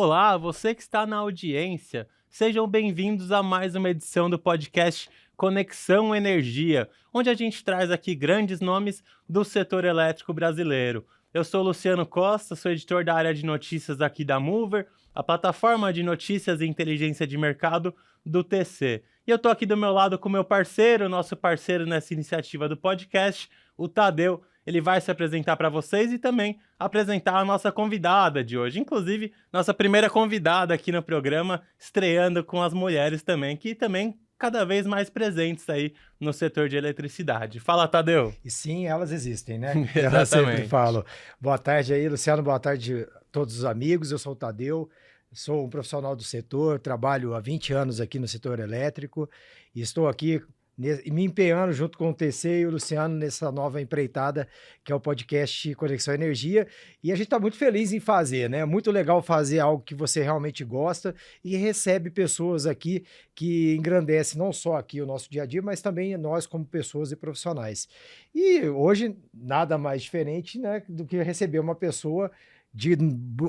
Olá, você que está na audiência, sejam bem-vindos a mais uma edição do podcast Conexão Energia, onde a gente traz aqui grandes nomes do setor elétrico brasileiro. Eu sou Luciano Costa, sou editor da área de notícias aqui da Mover, a plataforma de notícias e inteligência de mercado do TC. E eu estou aqui do meu lado com o meu parceiro, nosso parceiro nessa iniciativa do podcast, o Tadeu. Ele vai se apresentar para vocês e também apresentar a nossa convidada de hoje. Inclusive, nossa primeira convidada aqui no programa, estreando com as mulheres também, que também cada vez mais presentes aí no setor de eletricidade. Fala, Tadeu. E sim, elas existem, né? Exatamente. Eu sempre falo. Boa tarde aí, Luciano, boa tarde a todos os amigos. Eu sou o Tadeu, sou um profissional do setor, trabalho há 20 anos aqui no setor elétrico e estou aqui me empenhando junto com o TC e o Luciano nessa nova empreitada que é o podcast Conexão Energia, e a gente está muito feliz em fazer, né? Muito legal fazer algo que você realmente gosta e recebe pessoas aqui que engrandecem não só aqui o nosso dia a dia, mas também nós como pessoas e profissionais. E hoje nada mais diferente, né, do que receber uma pessoa de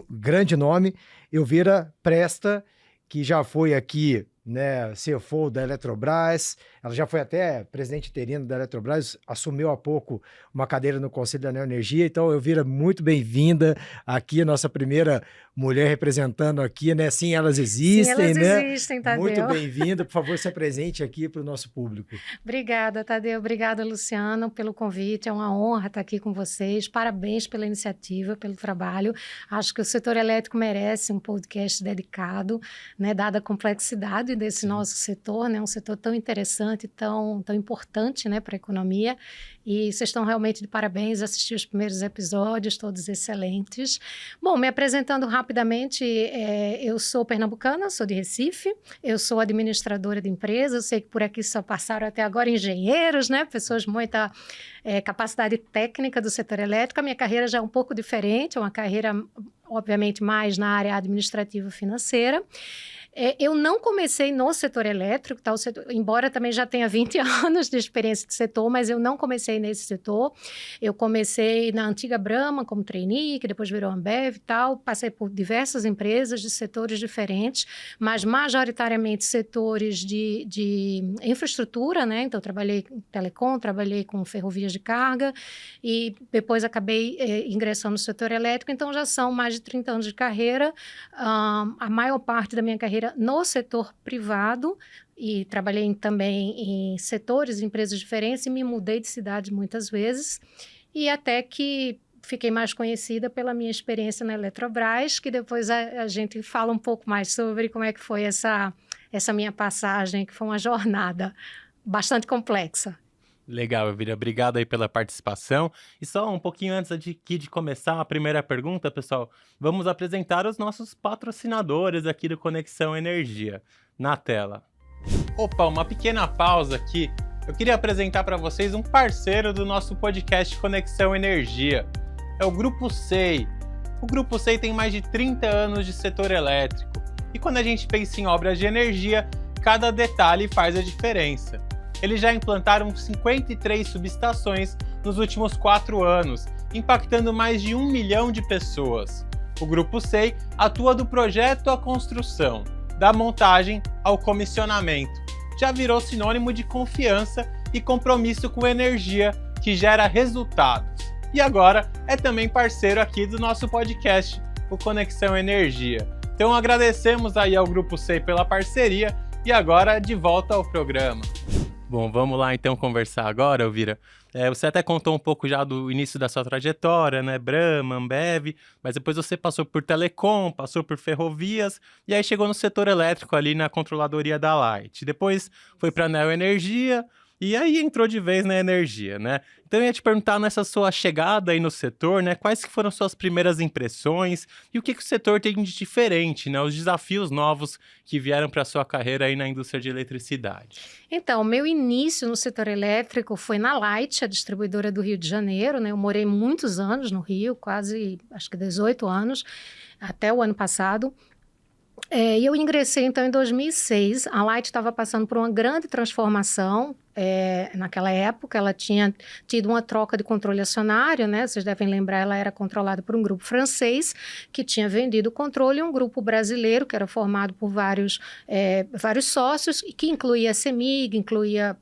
grande nome, Elvira Presta, que já foi aqui, né, CFO da Eletrobras, ela já foi até presidente interino da Eletrobras, assumiu há pouco uma cadeira no Conselho da Neoenergia. Então, Elvira, muito bem-vinda aqui, nossa primeira mulher representando aqui, né? Sim, elas existem, Sim, elas né? Existem, Tadeu. Muito bem-vinda, por favor, se apresente aqui para o nosso público. Obrigada, Tadeu, obrigada, Luciano, pelo convite, é uma honra estar aqui com vocês, parabéns pela iniciativa, pelo trabalho. Acho que o setor elétrico merece um podcast dedicado, né, dada a complexidade desse nosso setor, né, um setor tão interessante, tão importante, né, para a economia, e vocês estão realmente de parabéns, assisti os primeiros episódios, todos excelentes. Bom, me apresentando rapidamente, eu sou pernambucana, sou de Recife, eu sou administradora de empresas, eu sei que por aqui só passaram até agora engenheiros, né, pessoas de muita capacidade técnica do setor elétrico. A minha carreira já é um pouco diferente, é uma carreira, obviamente, mais na área administrativa financeira. Eu não comecei no setor elétrico, tá? Embora também já tenha 20 anos de experiência de setor, mas eu não comecei nesse setor. Eu comecei na antiga Brahma como trainee, que depois virou Ambev e tal. Passei por diversas empresas de setores diferentes, mas majoritariamente setores de infraestrutura, né? Então, trabalhei com telecom, trabalhei com ferrovias de carga e depois acabei ingressando no setor elétrico. Então, já são mais de 30 anos de carreira. A maior parte da minha carreira no setor privado, e trabalhei também em setores, empresas diferentes, e me mudei de cidade muitas vezes, e até que fiquei mais conhecida pela minha experiência na Eletrobras, que depois a gente fala um pouco mais sobre como é que foi essa minha passagem, que foi uma jornada bastante complexa. Legal, Elvira. Obrigado aí pela participação. E só um pouquinho antes de começar a primeira pergunta, pessoal, vamos apresentar os nossos patrocinadores aqui do Conexão Energia. Na tela. Opa, uma pequena pausa aqui. Eu queria apresentar para vocês um parceiro do nosso podcast Conexão Energia. É o Grupo SEI. O Grupo SEI tem mais de 30 anos de setor elétrico. E quando a gente pensa em obras de energia, cada detalhe faz a diferença. Eles já implantaram 53 subestações nos últimos 4 anos, impactando mais de 1 milhão de pessoas. O Grupo SEI atua do projeto à construção, da montagem ao comissionamento. Já virou sinônimo de confiança e compromisso com energia que gera resultados. E agora é também parceiro aqui do nosso podcast, o Conexão Energia. Então agradecemos aí ao Grupo SEI pela parceria e agora de volta ao programa. Bom, vamos lá então conversar agora, Elvira. Você até contou um pouco já do início da sua trajetória, né? Brahma, Ambev, mas depois você passou por telecom, passou por ferrovias e aí chegou no setor elétrico ali na controladoria da Light. Depois foi para a Neoenergia e aí entrou de vez na energia, né? Então eu ia te perguntar nessa sua chegada aí no setor, né? Quais que foram suas primeiras impressões e o que o setor tem de diferente, né? Os desafios novos que vieram para a sua carreira aí na indústria de eletricidade. Então, meu início no setor elétrico foi na Light, a distribuidora do Rio de Janeiro, né? Eu morei muitos anos no Rio, quase, acho que 18 anos, até o ano passado. E eu ingressei, então, em 2006. A Light estava passando por uma grande transformação. Naquela época, ela tinha tido uma troca de controle acionário, né? Vocês devem lembrar, ela era controlada por um grupo francês que tinha vendido o controle e um grupo brasileiro que era formado por vários sócios, e que incluía a CEMIG, incluía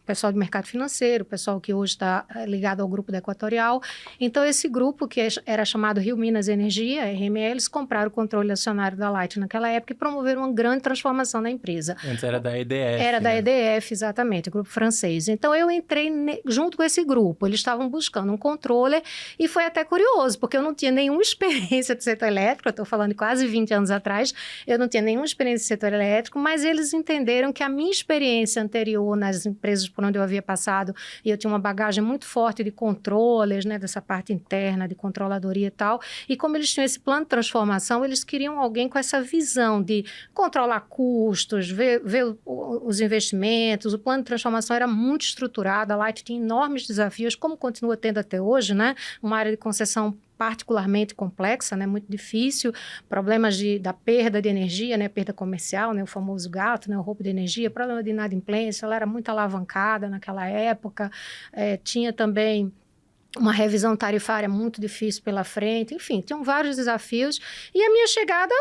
pessoal de mercado financeiro, pessoal que hoje está ligado ao grupo da Equatorial. Então, esse grupo, que era chamado Rio Minas Energia, RME, eles compraram o controle acionário da Light naquela época e promoveram uma grande transformação na empresa. Antes era da EDF. Era da EDF, exatamente, o grupo francês. Então, eu entrei junto com esse grupo. Eles estavam buscando um controller e foi até curioso, porque eu não tinha nenhuma experiência de setor elétrico, eu estou falando de quase 20 anos atrás, eu não tinha nenhuma experiência de setor elétrico, mas eles entenderam que a minha experiência anterior nas empresas por onde eu havia passado, e eu tinha uma bagagem muito forte de controles, né, dessa parte interna, de controladoria e tal, e como eles tinham esse plano de transformação, eles queriam alguém com essa visão de controlar custos, ver os investimentos. O plano de transformação era muito estruturado, a Light tinha enormes desafios, como continua tendo até hoje, né, uma área de concessão particularmente complexa, né, muito difícil, problemas da perda de energia, né, perda comercial, né, o famoso gato, né, o roubo de energia, problema de inadimplência, ela era muito alavancada naquela época, tinha também uma revisão tarifária muito difícil pela frente, enfim, tinham vários desafios, e a minha chegada,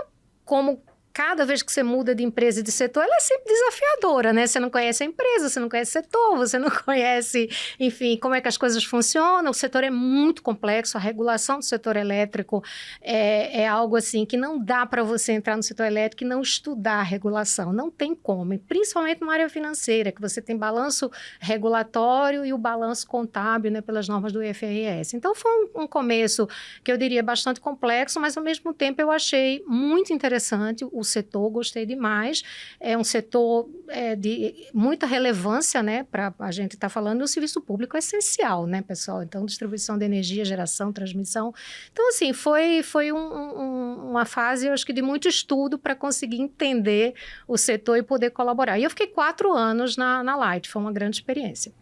como cada vez que você muda de empresa e de setor, ela é sempre desafiadora, né? Você não conhece a empresa, você não conhece o setor, você não conhece, enfim, como é que as coisas funcionam. O setor é muito complexo, a regulação do setor elétrico é algo assim que não dá para você entrar no setor elétrico e não estudar a regulação, não tem como, e principalmente na área financeira, que você tem balanço regulatório e o balanço contábil, né, pelas normas do IFRS. Então, foi um começo que eu diria bastante complexo, mas ao mesmo tempo eu achei muito interessante o setor, gostei demais. É um setor de muita relevância, né, para a gente estar falando, o serviço público é essencial, né, pessoal? Então, distribuição de energia, geração, transmissão. Então, assim, foi uma fase, eu acho que de muito estudo para conseguir entender o setor e poder colaborar. E eu fiquei 4 anos na Light, foi uma grande experiência.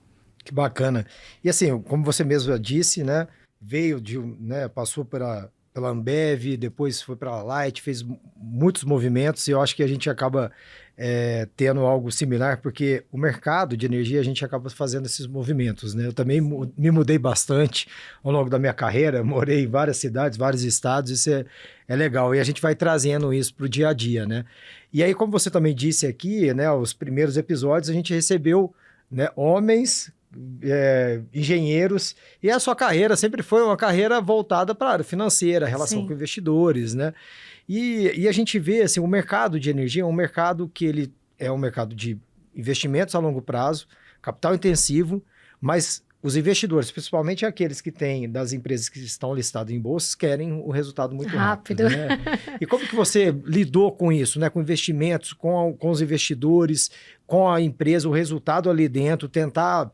Que bacana. E assim, como você mesmo disse, né, veio né, passou pela Ambev, depois foi para a Light, fez muitos movimentos, e eu acho que a gente acaba tendo algo similar, porque o mercado de energia, a gente acaba fazendo esses movimentos, né? Eu também me mudei bastante ao longo da minha carreira, morei em várias cidades, vários estados, isso é legal, e a gente vai trazendo isso para o dia a dia, né? E aí, como você também disse aqui, né, os primeiros episódios, a gente recebeu, né, homens, engenheiros, e a sua carreira sempre foi uma carreira voltada para a área financeira, relação Sim. com investidores, né? E a gente vê, assim, o mercado de energia é um mercado que ele é um mercado de investimentos a longo prazo, capital intensivo, mas os investidores, principalmente aqueles que têm, das empresas que estão listadas em bolsas, querem o resultado muito rápido, né? E como que você lidou com isso, né? Com investimentos, com os investidores, com a empresa, o resultado ali dentro, tentar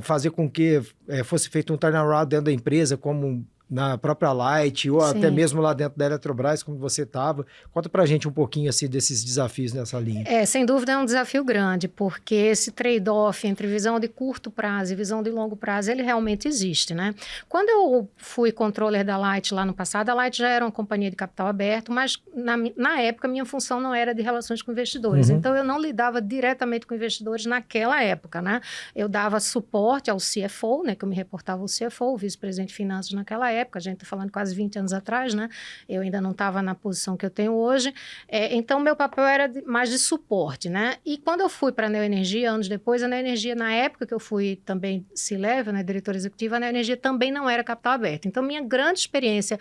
fazer com que fosse feito um turnaround dentro da empresa, como na própria Light, ou até mesmo lá dentro da Eletrobras, como você estava. Conta pra gente um pouquinho assim, desses desafios nessa linha. Sem dúvida é um desafio grande, porque esse trade-off entre visão de curto prazo e visão de longo prazo, ele realmente existe, né? Quando eu fui controller da Light lá no passado, a Light já era uma companhia de capital aberto, mas na época minha função não era de relações com investidores, então eu não lidava diretamente com investidores naquela época, né? Eu dava suporte ao CFO, né, que eu me reportava ao CFO, o vice-presidente de finanças naquela época, a gente está falando quase 20 anos atrás, né? Eu ainda não estava na posição que eu tenho hoje. Então, meu papel era mais de suporte, né? E quando eu fui para a Neoenergia, anos depois, a Neoenergia, na época que eu fui também C-Level, né, diretora executiva, a Neoenergia também não era capital aberto. Então, minha grande experiência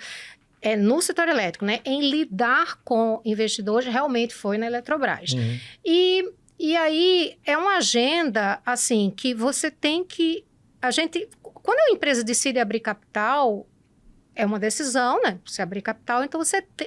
no setor elétrico, né, em lidar com investidores, realmente foi na Eletrobras. E aí, é uma agenda, assim, que você tem que... Quando a empresa decide abrir capital, é uma decisão, né? Se abrir capital, então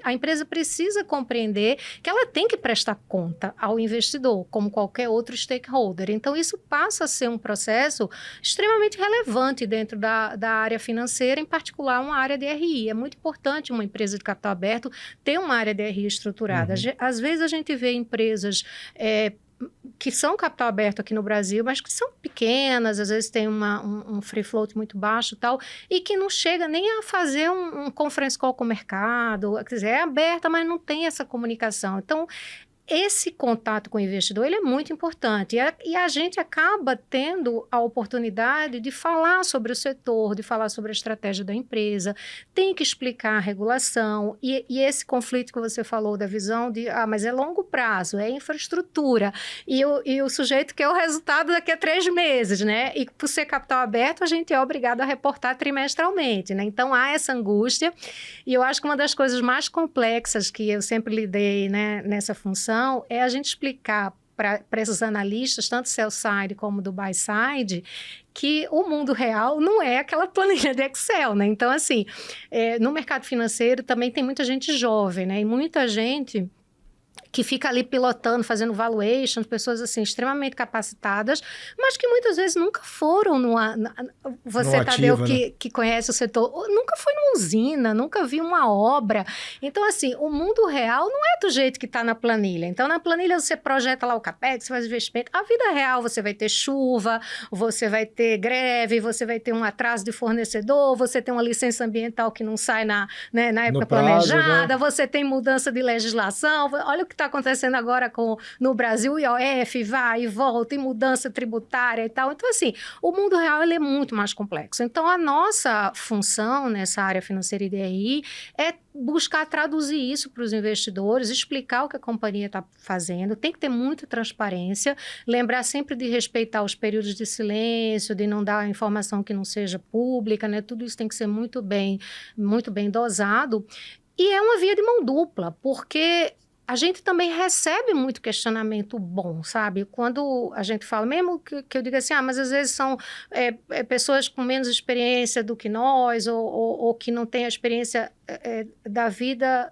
a empresa precisa compreender que ela tem que prestar conta ao investidor, como qualquer outro stakeholder. Então, isso passa a ser um processo extremamente relevante dentro da área financeira, em particular uma área de RI. É muito importante uma empresa de capital aberto ter uma área de RI estruturada. Às vezes, a gente vê empresas que são capital aberto aqui no Brasil, mas que são pequenas, às vezes tem um free float muito baixo e tal, e que não chega nem a fazer um conference call com o mercado, quer dizer, é aberta, mas não tem essa comunicação. Então, esse contato com o investidor, ele é muito importante. E a gente acaba tendo a oportunidade de falar sobre o setor, de falar sobre a estratégia da empresa, tem que explicar a regulação. E esse conflito que você falou da visão de, mas é longo prazo, é infraestrutura. E o sujeito quer o resultado daqui a 3 meses, né? E por ser capital aberto, a gente é obrigado a reportar trimestralmente, né? Então, há essa angústia. E eu acho que uma das coisas mais complexas que eu sempre lidei, né, nessa função é a gente explicar para esses analistas, tanto sell-side como do buy-side, que o mundo real não é aquela planilha de Excel, né? Então, assim, no mercado financeiro também tem muita gente jovem, né? E muita gente que fica ali pilotando, fazendo valuation, pessoas assim extremamente capacitadas, mas que muitas vezes nunca foram você, Tadeu, que conhece o setor, nunca foi numa usina, nunca viu uma obra. Então, assim, o mundo real não é do jeito que está na planilha. Então, na planilha você projeta lá o capex, você faz investimento. A vida real você vai ter chuva, você vai ter greve, você vai ter um atraso de fornecedor, você tem uma licença ambiental que não sai na época planejada, né? Você tem mudança de legislação. Olha o que está acontecendo agora no Brasil, o IOF vai e volta, e mudança tributária e tal. Então, assim, o mundo real ele é muito mais complexo. Então, a nossa função nessa área financeira e DRI é buscar traduzir isso para os investidores, explicar o que a companhia está fazendo, tem que ter muita transparência, lembrar sempre de respeitar os períodos de silêncio, de não dar informação que não seja pública, né? Tudo isso tem que ser muito bem dosado. E é uma via de mão dupla, porque a gente também recebe muito questionamento bom, sabe? Quando a gente fala, mesmo que eu diga assim, mas às vezes são pessoas com menos experiência do que nós, ou que não têm a experiência da vida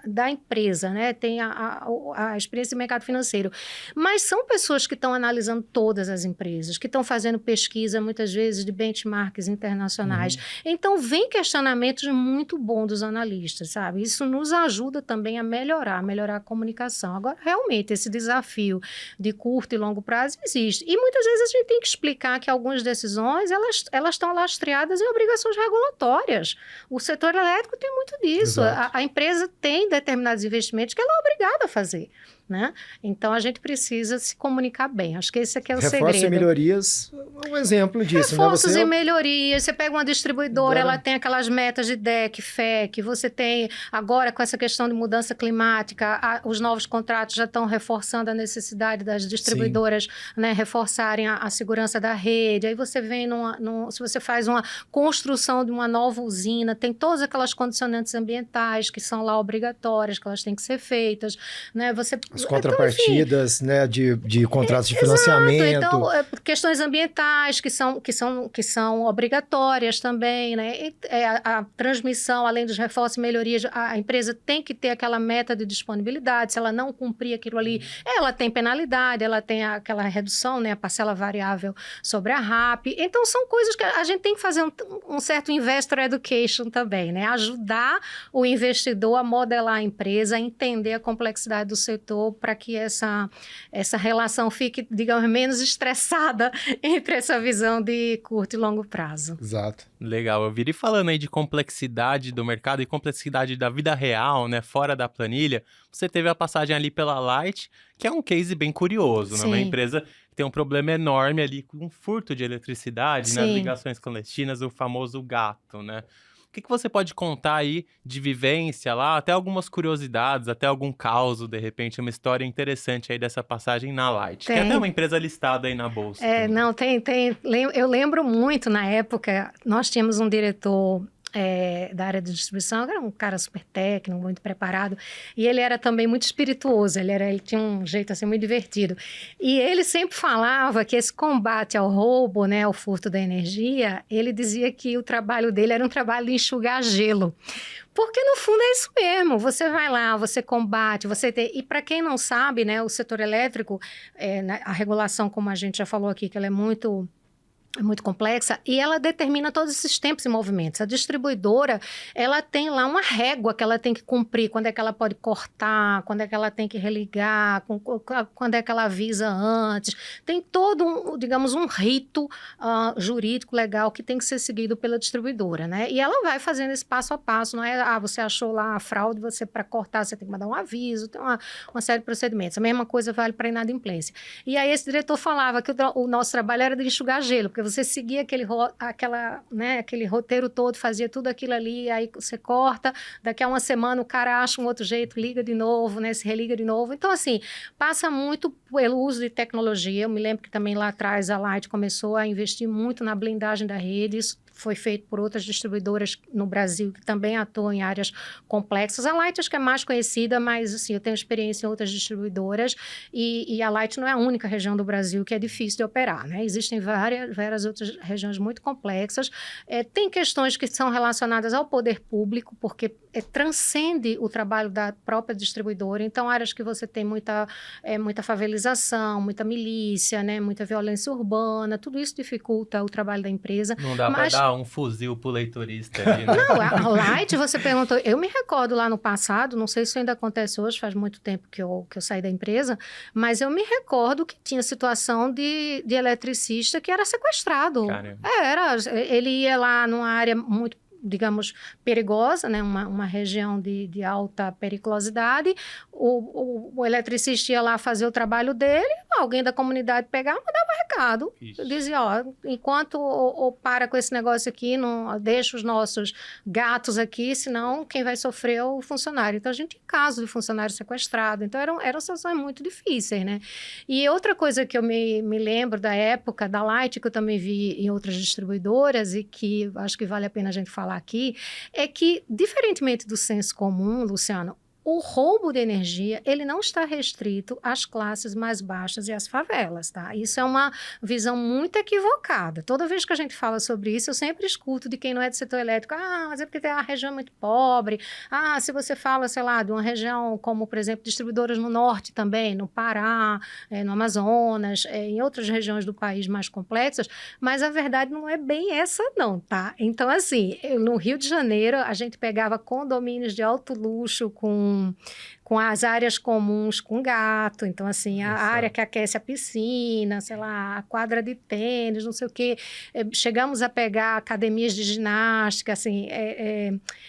da empresa, né? Tem a experiência do mercado financeiro. Mas são pessoas que estão analisando todas as empresas, que estão fazendo pesquisa, muitas vezes, de benchmarks internacionais. Então, vem questionamentos muito bons dos analistas, sabe? Isso nos ajuda também a melhorar a comunicação. Agora, realmente, esse desafio de curto e longo prazo existe. E muitas vezes a gente tem que explicar que algumas decisões, elas estão lastreadas em obrigações regulatórias. O setor elétrico tem muito disso. A empresa tem determinados investimentos que ela é obrigada a fazer, né? Então, a gente precisa se comunicar bem. Acho que esse aqui é o segredo. Reforço e melhorias, um exemplo disso, Reforços né? e melhorias. Você pega uma distribuidora, ela tem aquelas metas de DEC, FEC. Você tem, agora, com essa questão de mudança climática, os novos contratos já estão reforçando a necessidade das distribuidoras, né, reforçarem a segurança da rede. Aí você vem se você faz uma construção de uma nova usina, tem todas aquelas condicionantes ambientais que são lá obrigatórias, que elas têm que ser feitas, né? As contrapartidas, então, né, de contratos de financiamento. Então, questões ambientais que são obrigatórias também, né? A transmissão, além dos reforços e melhorias, a empresa tem que ter aquela meta de disponibilidade. Se ela não cumprir aquilo ali, ela tem penalidade, ela tem aquela redução, né, a parcela variável sobre a RAP. Então, são coisas que a gente tem que fazer um certo investor education também, né? Ajudar o investidor a modelar a empresa, a entender a complexidade do setor, para que essa relação fique, digamos, menos estressada entre essa visão de curto e longo prazo. Exato. Legal, eu virei falando aí de complexidade do mercado e complexidade da vida real, né, fora da planilha. Você teve a passagem ali pela Light, que é um case bem curioso, né? Uma empresa que tem um problema enorme ali com furto de eletricidade, nas ligações clandestinas, o famoso gato, né? O que você pode contar aí de vivência lá, até algumas curiosidades, até algum caos, de repente, uma história interessante aí dessa passagem na Light. Tem até uma empresa listada aí na Bolsa. Não, tem. Eu lembro muito, na época, nós tínhamos um diretor da área de distribuição, era um cara super técnico, muito preparado, e ele era também muito espirituoso, ele tinha um jeito assim muito divertido. E ele sempre falava que esse combate ao roubo, né, ao furto da energia, ele dizia que o trabalho dele era um trabalho de enxugar gelo. Porque, no fundo, é isso mesmo. Você vai lá, você combate, você tem... E, para quem não sabe, né, o setor elétrico, a regulação, como a gente já falou aqui, que ela é muito é muito complexa, e ela determina todos esses tempos e movimentos. A distribuidora, ela tem lá uma régua que ela tem que cumprir, quando é que ela pode cortar, quando é que ela tem que religar, quando é que ela avisa antes. Tem todo, digamos, um rito jurídico, legal, que tem que ser seguido pela distribuidora, né? E ela vai fazendo esse passo a passo, não é, você achou lá a fraude, para cortar, você tem que mandar um aviso, tem uma série de procedimentos. A mesma coisa vale para a inadimplência. E aí esse diretor falava que o nosso trabalho era de enxugar gelo, porque você seguia aquele roteiro todo, fazia tudo aquilo ali, aí você corta, daqui a uma semana o cara acha um outro jeito, liga de novo, né, se religa de novo. Então, assim, passa muito pelo uso de tecnologia. Eu me lembro que também lá atrás a Light começou a investir muito na blindagem da rede. Isso foi feito por outras distribuidoras no Brasil que também atuam em áreas complexas. A Light acho que é mais conhecida, mas assim, eu tenho experiência em outras distribuidoras e a Light não é a única região do Brasil que é difícil de operar, né? Existem várias outras regiões muito complexas. Tem questões que são relacionadas ao poder público, porque transcende o trabalho da própria distribuidora. Então, áreas que você tem muita favelização, muita milícia, né? Muita violência urbana, tudo isso dificulta o trabalho da empresa. Não dá para dar um fuzil pro leitorista ali, né? Não, a Light, você perguntou, eu me recordo lá no passado, não sei se isso ainda acontece hoje, faz muito tempo que eu saí da empresa, mas eu me recordo que tinha situação de eletricista que era sequestrado. Caramba. Ele ia lá numa área muito, digamos, perigosa, né? Uma região de alta periculosidade, o eletricista ia lá fazer o trabalho dele, alguém da comunidade pegava, mandava recado, dizia, enquanto para com esse negócio aqui, não deixa os nossos gatos aqui, senão quem vai sofrer é o funcionário. Então, a gente tinha casos de funcionário sequestrado, então eram situações muito difíceis, né? E outra coisa que eu me lembro da época da Light, que eu também vi em outras distribuidoras e que acho que vale a pena a gente falar aqui, é que, diferentemente do senso comum, Luciano, o roubo de energia, ele não está restrito às classes mais baixas e às favelas, tá? Isso é uma visão muito equivocada. Toda vez que a gente fala sobre isso, eu sempre escuto de quem não é do setor elétrico, mas é porque tem uma região muito pobre. Se você fala, sei lá, de uma região como, por exemplo, distribuidoras no norte também, no Pará, no Amazonas, em outras regiões do país mais complexas, mas a verdade não é bem essa não, tá? Então, assim, no Rio de Janeiro, a gente pegava condomínios de alto luxo com as áreas comuns com gato, então assim, a área que aquece a piscina, sei lá, a quadra de tênis, não sei o quê. Chegamos a pegar academias de ginástica, assim,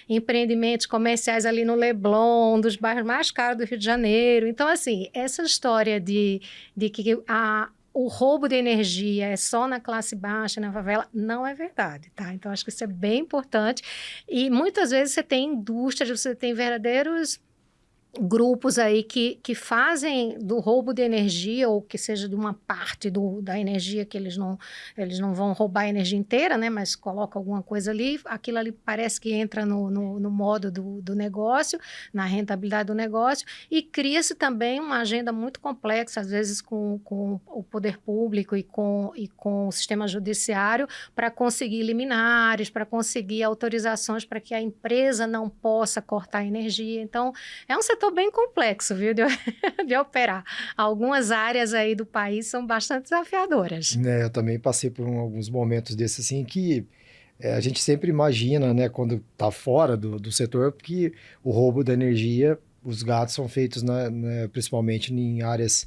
empreendimentos comerciais ali no Leblon, dos bairros mais caros do Rio de Janeiro. Então, assim, essa história de que o roubo de energia é só na classe baixa, na favela, não é verdade, tá? Então, acho que isso é bem importante. E muitas vezes você tem indústrias, você tem verdadeiros grupos aí que fazem do roubo de energia, ou que seja de uma parte da energia, que eles não vão roubar a energia inteira, né? Mas colocam alguma coisa ali, aquilo ali parece que entra no modo do negócio, na rentabilidade do negócio, e cria-se também uma agenda muito complexa, às vezes com o poder público e com o sistema judiciário, para conseguir liminares, para conseguir autorizações para que a empresa não possa cortar a energia. Então, é um setor bem complexo, viu, de operar. Algumas áreas aí do país são bastante desafiadoras. Eu também passei por alguns momentos desses, assim, que a gente sempre imagina, né, quando está fora do setor, porque o roubo da energia, os gatos são feitos, principalmente em áreas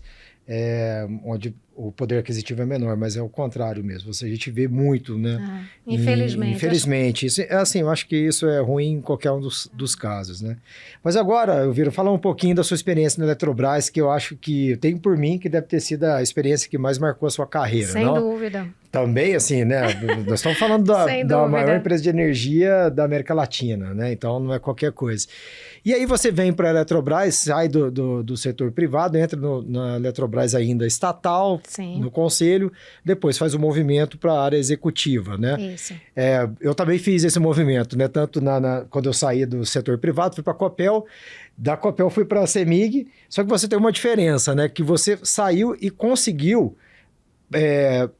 onde o poder aquisitivo é menor, mas é o contrário mesmo. A gente vê muito, né? Infelizmente. Infelizmente. Isso, assim, eu acho que isso é ruim em qualquer um dos casos, né? Mas agora, Elvira, falar um pouquinho da sua experiência na Eletrobras, que eu acho que tem por mim que deve ter sido a experiência que mais marcou a sua carreira, Sem dúvida. Também, assim, né? Nós estamos falando da maior empresa de energia da América Latina, né? Então, não é qualquer coisa. E aí você vem para a Eletrobras, sai do setor privado, entra na Eletrobras ainda estatal, Sim. no conselho, depois faz o movimento para a área executiva, né? Isso. Eu também fiz esse movimento, né? Tanto quando eu saí do setor privado, fui para a Copel, da Copel fui para a CEMIG, só que você tem uma diferença, né? Que você saiu e conseguiu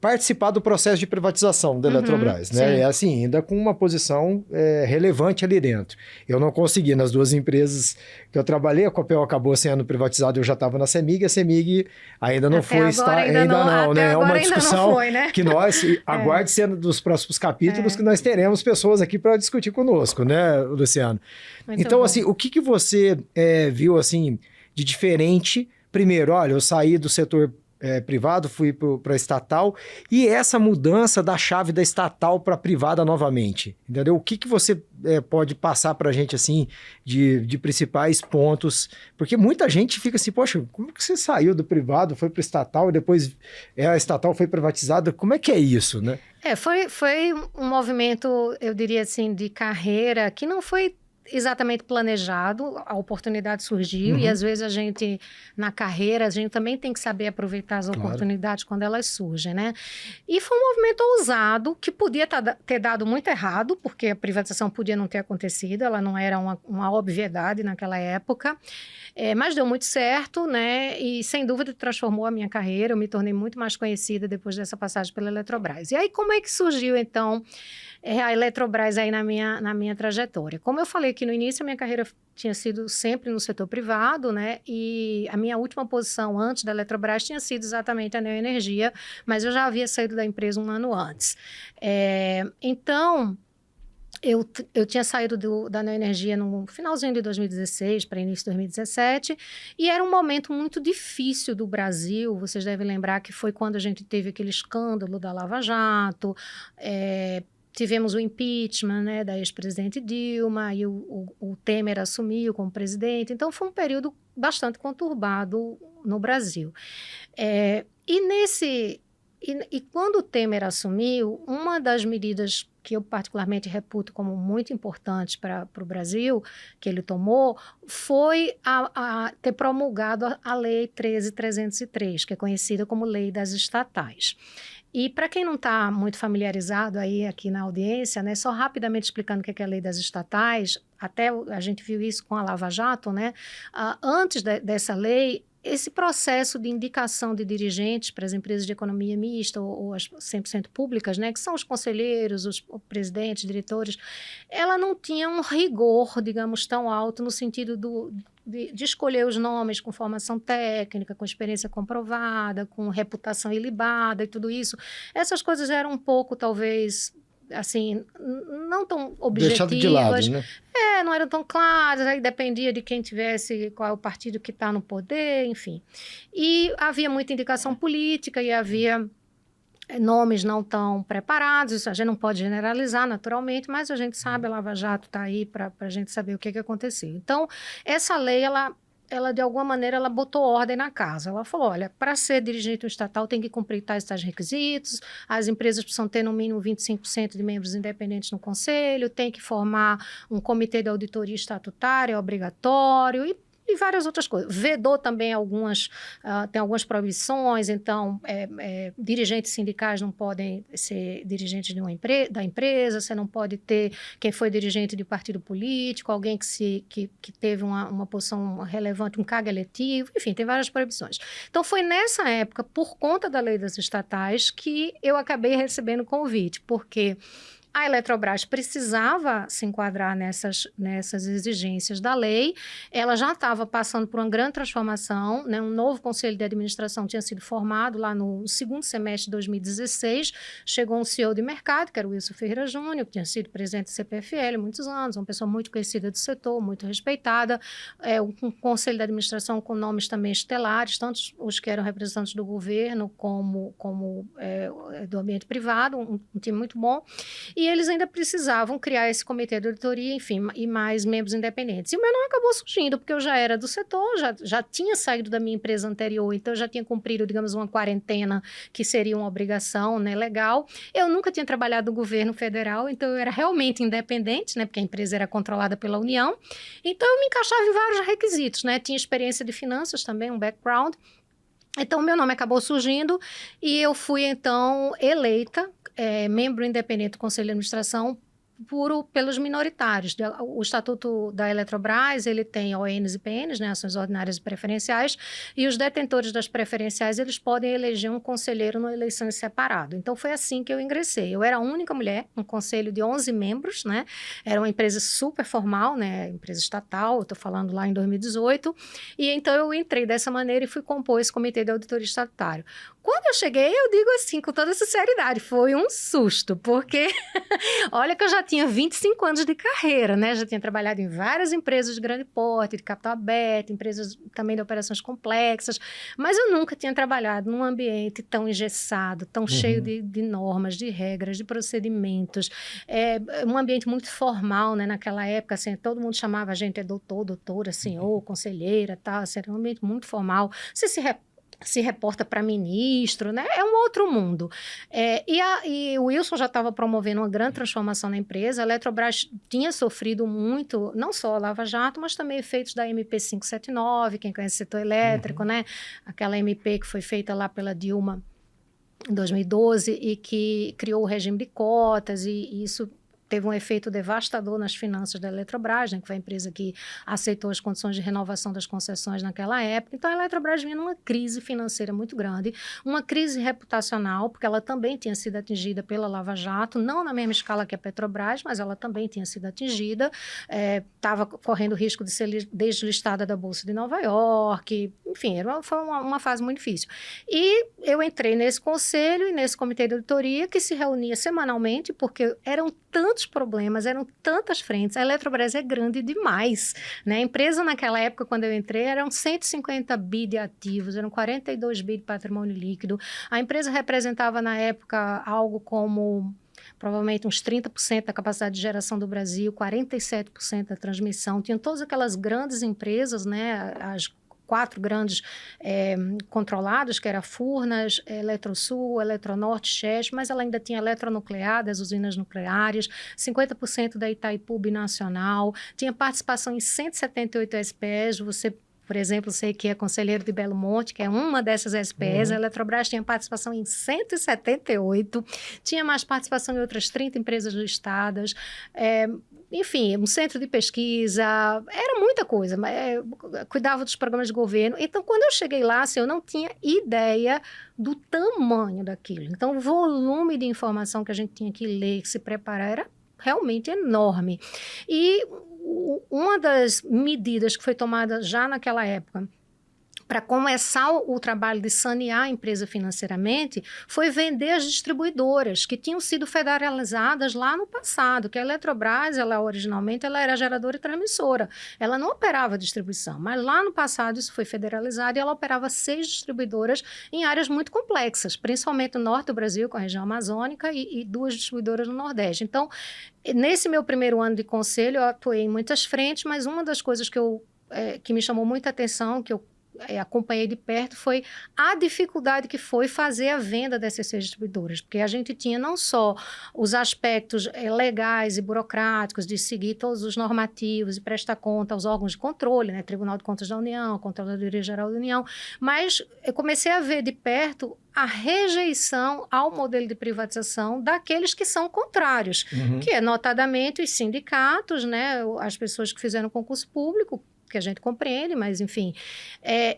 participar do processo de privatização da Eletrobras, né? sim. É assim, ainda com uma posição relevante ali dentro. Eu não consegui nas duas empresas que eu trabalhei, a Copel acabou sendo privatizada, eu já estava na CEMIG, a CEMIG ainda não Até foi, agora ainda não, né? até É agora uma ainda não discussão foi, né? que nós, aguarde sendo dos próximos capítulos, que nós teremos pessoas aqui para discutir conosco, né, Luciano? Muito Então, bom. assim, o que você viu, assim, de diferente? Primeiro, olha, eu saí do setor privado, fui para estatal, e essa mudança da chave da estatal para privada novamente, entendeu? O que você pode passar para a gente, assim, de principais pontos? Porque muita gente fica assim, poxa, como que você saiu do privado, foi para o estatal, e depois a estatal foi privatizada? Como é que é isso, né? Foi um movimento, eu diria assim, de carreira que não foi exatamente planejado, a oportunidade surgiu e às vezes a gente, na carreira, a gente também tem que saber aproveitar as oportunidades quando elas surgem, né? E foi um movimento ousado que podia ter dado muito errado, porque a privatização podia não ter acontecido, ela não era uma obviedade naquela época, mas deu muito certo, né? E sem dúvida transformou a minha carreira, eu me tornei muito mais conhecida depois dessa passagem pela Eletrobras. E aí como é que surgiu, então, a Eletrobras aí na minha trajetória? Como eu falei que no início a minha carreira tinha sido sempre no setor privado, né? E a minha última posição antes da Eletrobras tinha sido exatamente a Neoenergia, mas eu já havia saído da empresa um ano antes. Então, eu tinha saído da Neoenergia no finalzinho de 2016 para início de 2017 e era um momento muito difícil do Brasil. Vocês devem lembrar que foi quando a gente teve aquele escândalo da Lava Jato, tivemos o impeachment, né, da ex-presidente Dilma e o Temer assumiu como presidente. Então, foi um período bastante conturbado no Brasil. E quando o Temer assumiu, uma das medidas que eu particularmente reputo como muito importante para o Brasil, que ele tomou, foi ter promulgado a Lei 13.303, que é conhecida como Lei das Estatais. E para quem não está muito familiarizado aí aqui na audiência, né, só rapidamente explicando o que é a Lei das Estatais, até a gente viu isso com a Lava Jato, né? Antes dessa lei, esse processo de indicação de dirigentes para as empresas de economia mista ou as 100% públicas, né, que são os conselheiros, os presidentes, diretores, ela não tinha um rigor, digamos, tão alto no sentido de escolher os nomes com formação técnica, com experiência comprovada, com reputação ilibada e tudo isso. Essas coisas eram um pouco, talvez, assim, não tão objetivas. Deixado de lado, né? Não eram tão claras, aí dependia de quem tivesse, qual é o partido que está no poder, enfim. E havia muita indicação política e havia nomes não tão preparados, isso a gente não pode generalizar naturalmente, mas a gente sabe, a Lava Jato está aí para a gente saber o que aconteceu. Então, essa lei, ela de alguma maneira, ela botou ordem na casa. Ela falou, olha, para ser dirigente estatal tem que cumprir tais requisitos, as empresas precisam ter no mínimo 25% de membros independentes no conselho, tem que formar um comitê de auditoria estatutária, é obrigatório, e várias outras coisas. Vedou também tem algumas proibições, então dirigentes sindicais não podem ser dirigentes da empresa, você não pode ter quem foi dirigente de partido político, alguém que teve uma posição relevante, um cargo eletivo, enfim, tem várias proibições. Então, foi nessa época, por conta da lei das estatais, que eu acabei recebendo o convite, porque a Eletrobras precisava se enquadrar nessas exigências da lei, ela já estava passando por uma grande transformação, né? Um novo conselho de administração tinha sido formado lá no segundo semestre de 2016, chegou um CEO de mercado, que era o Wilson Ferreira Júnior, que tinha sido presidente do CPFL há muitos anos, uma pessoa muito conhecida do setor, muito respeitada, um conselho de administração com nomes também estelares, tanto os que eram representantes do governo como do ambiente privado, um time muito bom. E eles ainda precisavam criar esse comitê de auditoria, enfim, e mais membros independentes. E o meu nome acabou surgindo, porque eu já era do setor, já tinha saído da minha empresa anterior, então eu já tinha cumprido, digamos, uma quarentena, que seria uma obrigação, né, legal. Eu nunca tinha trabalhado no governo federal, então eu era realmente independente, né, porque a empresa era controlada pela União. Então eu me encaixava em vários requisitos, né, tinha experiência de finanças também, um background. Então, meu nome acabou surgindo e eu fui, então, eleita membro independente do Conselho de Administração pelos minoritários. O Estatuto da Eletrobras, ele tem ONs e PNs, né, ações ordinárias e preferenciais, e os detentores das preferenciais, eles podem eleger um conselheiro numa eleição separada. Então, foi assim que eu ingressei. Eu era a única mulher, um conselho de 11 membros, né, era uma empresa super formal, né, empresa estatal, eu estou falando lá em 2018, e então eu entrei dessa maneira e fui compor esse comitê de auditoria estatutário. Quando eu cheguei, eu digo assim, com toda sinceridade, foi um susto, porque olha que eu já tinha 25 anos de carreira, né? Já tinha trabalhado em várias empresas de grande porte, de capital aberto, empresas também de operações complexas, mas eu nunca tinha trabalhado num ambiente tão engessado, tão cheio de normas, de regras, de procedimentos, um ambiente muito formal, né? Naquela época, assim, todo mundo chamava a gente doutor, doutora, senhor, conselheira, tal, assim, era um ambiente muito formal. Você se reporta para ministro, né? É um outro mundo. E o Wilson já estava promovendo uma grande transformação na empresa. A Eletrobras tinha sofrido muito, não só a Lava Jato, mas também efeitos da MP 579, quem conhece o setor elétrico, né? Aquela MP que foi feita lá pela Dilma em 2012 e que criou o regime de cotas e isso teve um efeito devastador nas finanças da Eletrobras, né, que foi a empresa que aceitou as condições de renovação das concessões naquela época. Então, a Eletrobras vinha numa crise financeira muito grande, uma crise reputacional, porque ela também tinha sido atingida pela Lava Jato, não na mesma escala que a Petrobras, mas ela também tinha sido atingida, estava correndo o risco de ser deslistada da Bolsa de Nova York, enfim, foi uma fase muito difícil. E eu entrei nesse conselho e nesse comitê de auditoria que se reunia semanalmente, porque eram tantos problemas, eram tantas frentes. A Eletrobras é grande demais, né? A empresa naquela época, quando eu entrei, eram 150 bi de ativos, eram 42 bi de patrimônio líquido. A empresa representava na época algo como provavelmente uns 30% da capacidade de geração do Brasil, 47% da transmissão. Tinham todas aquelas grandes empresas, né? As 4 grandes controladas, que era Furnas, Eletrosul, Eletronorte, Chesf, mas ela ainda tinha Eletronuclear, das usinas nucleares, 50% da Itaipu Binacional, tinha participação em 178 SPEs, você, por exemplo, sei que é conselheiro de Belo Monte, que é uma dessas SPEs, a Eletrobras tinha participação em 178, tinha mais participação em outras 30 empresas listadas, enfim, um centro de pesquisa, era muita coisa, cuidava dos programas de governo. Então, quando eu cheguei lá, assim, eu não tinha ideia do tamanho daquilo. Então, o volume de informação que a gente tinha que ler, que se preparar, era realmente enorme. E uma das medidas que foi tomada já naquela época, para começar o trabalho de sanear a empresa financeiramente, foi vender as distribuidoras, que tinham sido federalizadas lá no passado, que a Eletrobras, originalmente, ela era geradora e transmissora. Ela não operava distribuição, mas lá no passado isso foi federalizado e ela operava 6 distribuidoras em áreas muito complexas, principalmente no norte do Brasil, com a região amazônica, e 2 distribuidoras no Nordeste. Então, nesse meu primeiro ano de conselho, eu atuei em muitas frentes, mas uma das coisas que me chamou muita atenção, que eu acompanhei de perto, foi a dificuldade que foi fazer a venda dessas 6 distribuidoras, porque a gente tinha não só os aspectos legais e burocráticos de seguir todos os normativos e prestar conta aos órgãos de controle, né, Tribunal de Contas da União, Controladoria Geral da União, mas eu comecei a ver de perto a rejeição ao modelo de privatização daqueles que são contrários, que é notadamente os sindicatos, né, as pessoas que fizeram concurso público, que a gente compreende, mas enfim,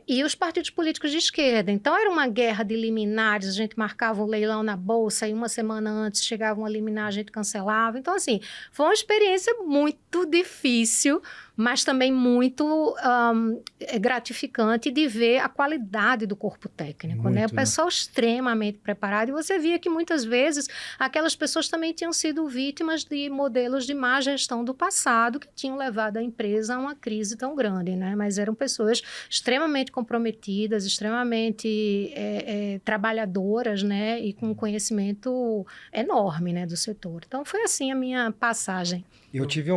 e os partidos políticos de esquerda. Então, era uma guerra de liminares, a gente marcava um leilão na Bolsa e uma semana antes chegava uma liminar, a gente cancelava. Então, assim, foi uma experiência muito difícil, mas também muito gratificante de ver a qualidade do corpo técnico, né? O pessoal extremamente preparado, e você via que muitas vezes aquelas pessoas também tinham sido vítimas de modelos de má gestão do passado que tinham levado a empresa a uma crise tão grande, né? Mas eram pessoas extremamente comprometidas, extremamente trabalhadoras, né? E com um conhecimento enorme, né, do setor. Então, foi assim a minha passagem. Eu tive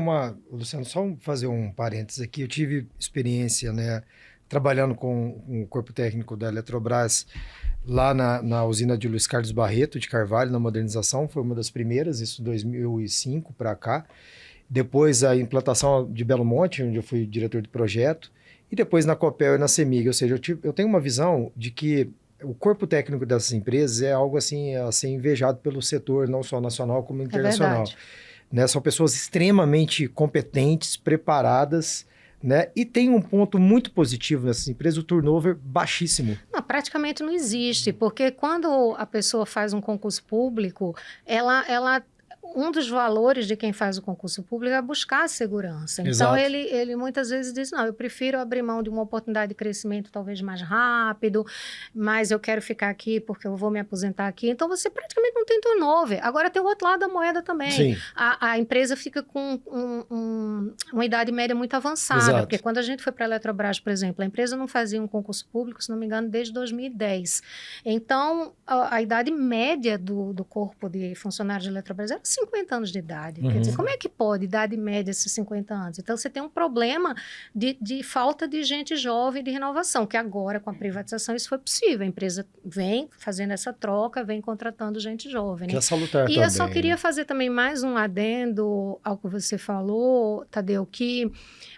Luciano, só fazer um parênteses aqui, eu tive experiência, né, trabalhando com o corpo técnico da Eletrobras lá na usina de Luiz Carlos Barreto de Carvalho, na modernização, foi uma das primeiras, isso em 2005 para cá. Depois a implantação de Belo Monte, onde eu fui diretor de projeto, e depois na Copel e na CEMIG, ou seja, eu tenho uma visão de que o corpo técnico dessas empresas é algo assim a ser invejado pelo setor, não só nacional como internacional. Verdade. né? São pessoas extremamente competentes, preparadas, né? E tem um ponto muito positivo nessas empresas, o turnover baixíssimo. Não, praticamente não existe, porque quando a pessoa faz um concurso público, um dos valores de quem faz o concurso público é buscar a segurança. Então, Exato. ele muitas vezes diz, não, eu prefiro abrir mão de uma oportunidade de crescimento talvez mais rápido, mas eu quero ficar aqui porque eu vou me aposentar aqui. Então, você praticamente não tem turnover. Agora, tem o outro lado da moeda também. Sim. A empresa fica com uma idade média muito avançada, Exato. porque quando a gente foi para a Eletrobras, por exemplo, a empresa não fazia um concurso público, se não me engano, desde 2010. Então, a idade média do corpo de funcionários de Eletrobras era 50 anos de idade. Quer dizer, como é que pode idade média ser 50 anos? Então, você tem um problema de falta de gente jovem de renovação, que agora, com a privatização, isso foi possível. A empresa vem fazendo essa troca, vem contratando gente jovem. Né? Que é salutar e também. Eu só queria fazer também mais um adendo ao que você falou, Tadeu, que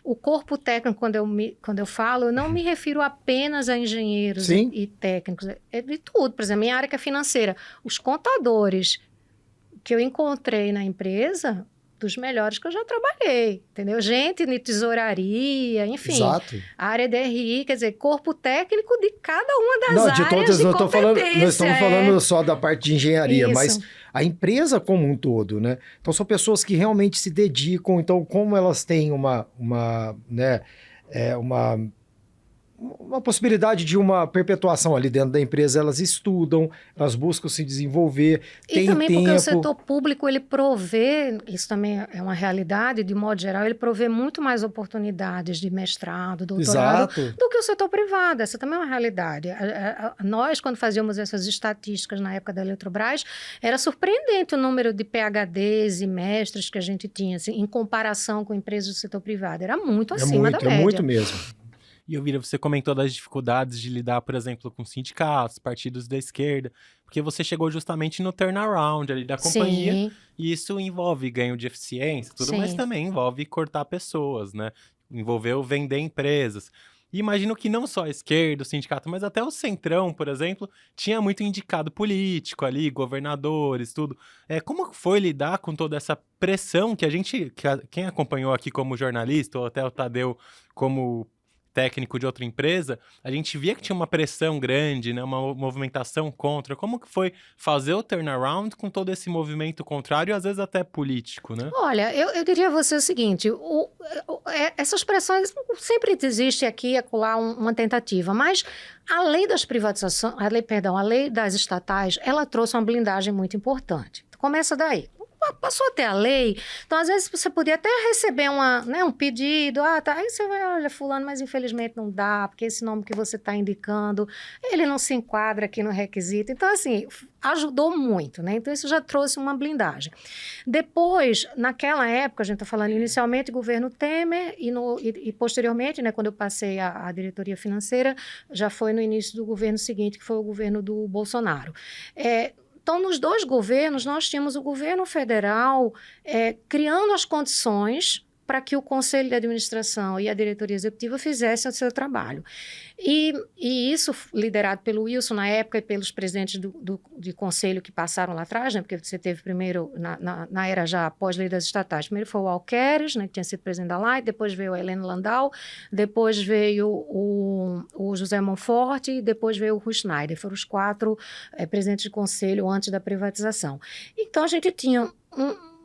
o corpo técnico, quando eu falo, eu não me refiro apenas a engenheiros e técnicos, é de tudo. Por exemplo, minha área que é financeira, os contadores que eu encontrei na empresa, dos melhores que eu já trabalhei, entendeu? Gente de tesouraria, enfim. Exato. Área de RI, quer dizer, corpo técnico de cada uma das Não, áreas de todas, de não competência. não estamos falando só da parte de engenharia, Isso. mas a empresa como um todo, né? Então, são pessoas que realmente se dedicam, então, como elas têm uma possibilidade de uma perpetuação ali dentro da empresa, elas estudam, elas buscam se desenvolver, tem também tempo. Porque o setor público, ele provê, isso também é uma realidade, de modo geral, ele provê muito mais oportunidades de mestrado, doutorado, do que o setor privado. Essa também é uma realidade. Nós, quando fazíamos essas estatísticas na época da Eletrobras, era surpreendente o número de PhDs e mestres que a gente tinha, assim, em comparação com empresas do setor privado. Era muito acima da média. É muito mesmo. E, Elvira, você comentou das dificuldades de lidar, por exemplo, com sindicatos, partidos da esquerda, porque você chegou justamente no turnaround ali da companhia, Sim. E isso envolve ganho de eficiência, tudo, Sim. mas também envolve cortar pessoas, né? Envolveu vender empresas. E imagino que não só a esquerda, o sindicato, mas até o Centrão, por exemplo, tinha muito indicado político ali, governadores, tudo. Como foi lidar com toda essa pressão que quem acompanhou aqui como jornalista, ou até o Tadeu como técnico de outra empresa, a gente via que tinha uma pressão grande, né, uma movimentação contra. Como que foi fazer o turnaround com todo esse movimento contrário, às vezes até político, né? Olha, eu diria a você o seguinte, essas pressões sempre existe aqui e acolá uma tentativa, mas a lei das privatizações, a lei das estatais, ela trouxe uma blindagem muito importante. Começa daí. Passou até a lei, então às vezes você podia até receber um pedido, tá, aí você vai, olha, fulano, mas infelizmente não dá, porque esse nome que você está indicando, ele não se enquadra aqui no requisito, então assim, ajudou muito, né, então isso já trouxe uma blindagem. Depois, naquela época, a gente está falando inicialmente governo Temer e posteriormente, né, quando eu passei a diretoria financeira, já foi no início do governo seguinte, que foi o governo do Bolsonaro. Então, nos dois governos, nós tínhamos o governo federal criando as condições para que o Conselho de Administração e a diretoria executiva fizessem o seu trabalho. E isso, liderado pelo Wilson na época e pelos presidentes de conselho que passaram lá atrás, né, porque você teve primeiro, na era já pós-lei das estatais, primeiro foi o Alqueres, né, que tinha sido presidente da Light, depois veio a Helena Landau, depois veio o José Monforte e depois veio o Rui Schneider. Foram os 4 presidentes de conselho antes da privatização. Então, a gente tinha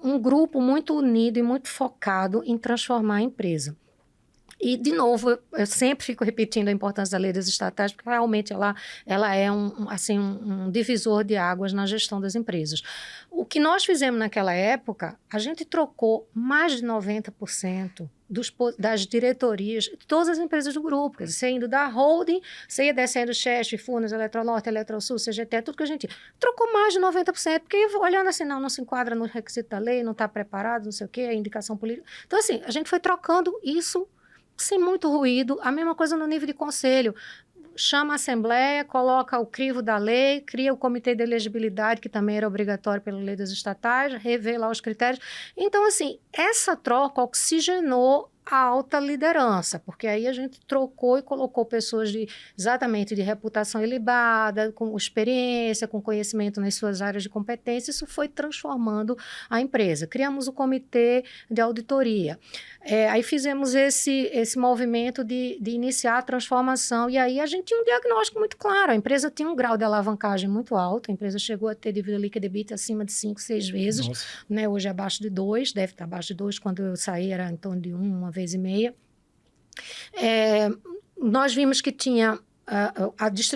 um grupo muito unido e muito focado em transformar a empresa. E, de novo, eu sempre fico repetindo a importância da lei das estatais, porque realmente ela é um divisor de águas na gestão das empresas. O que nós fizemos naquela época, a gente trocou mais de 90% das diretorias de todas as empresas do grupo. Quer dizer, você indo da holding, você ia descendo Chesf, Furnas, Eletronorte, Eletrosul, CGT, tudo que a gente trocou mais de 90%, porque olhando assim, não se enquadra no requisito da lei, não está preparado, não sei o quê, a indicação política. Então, assim, a gente foi trocando isso sem muito ruído, a mesma coisa no nível de conselho. Chama a Assembleia, coloca o crivo da lei, cria o Comitê de Elegibilidade, que também era obrigatório pela lei das estatais, revê lá os critérios. Então, assim, essa troca oxigenou a alta liderança, porque aí a gente trocou e colocou pessoas exatamente de reputação ilibada, com experiência, com conhecimento nas suas áreas de competência. Isso foi transformando a empresa. Criamos o comitê de auditoria. Aí fizemos esse movimento de iniciar a transformação, e aí a gente tinha um diagnóstico muito claro. A empresa tinha um grau de alavancagem muito alto, a empresa chegou a ter dívida líquida EBITDA acima de 5, 6 vezes, né? Hoje é abaixo de 2, deve estar abaixo de 2, quando eu saí era em torno de 1 vez e meia. Nós vimos que tinha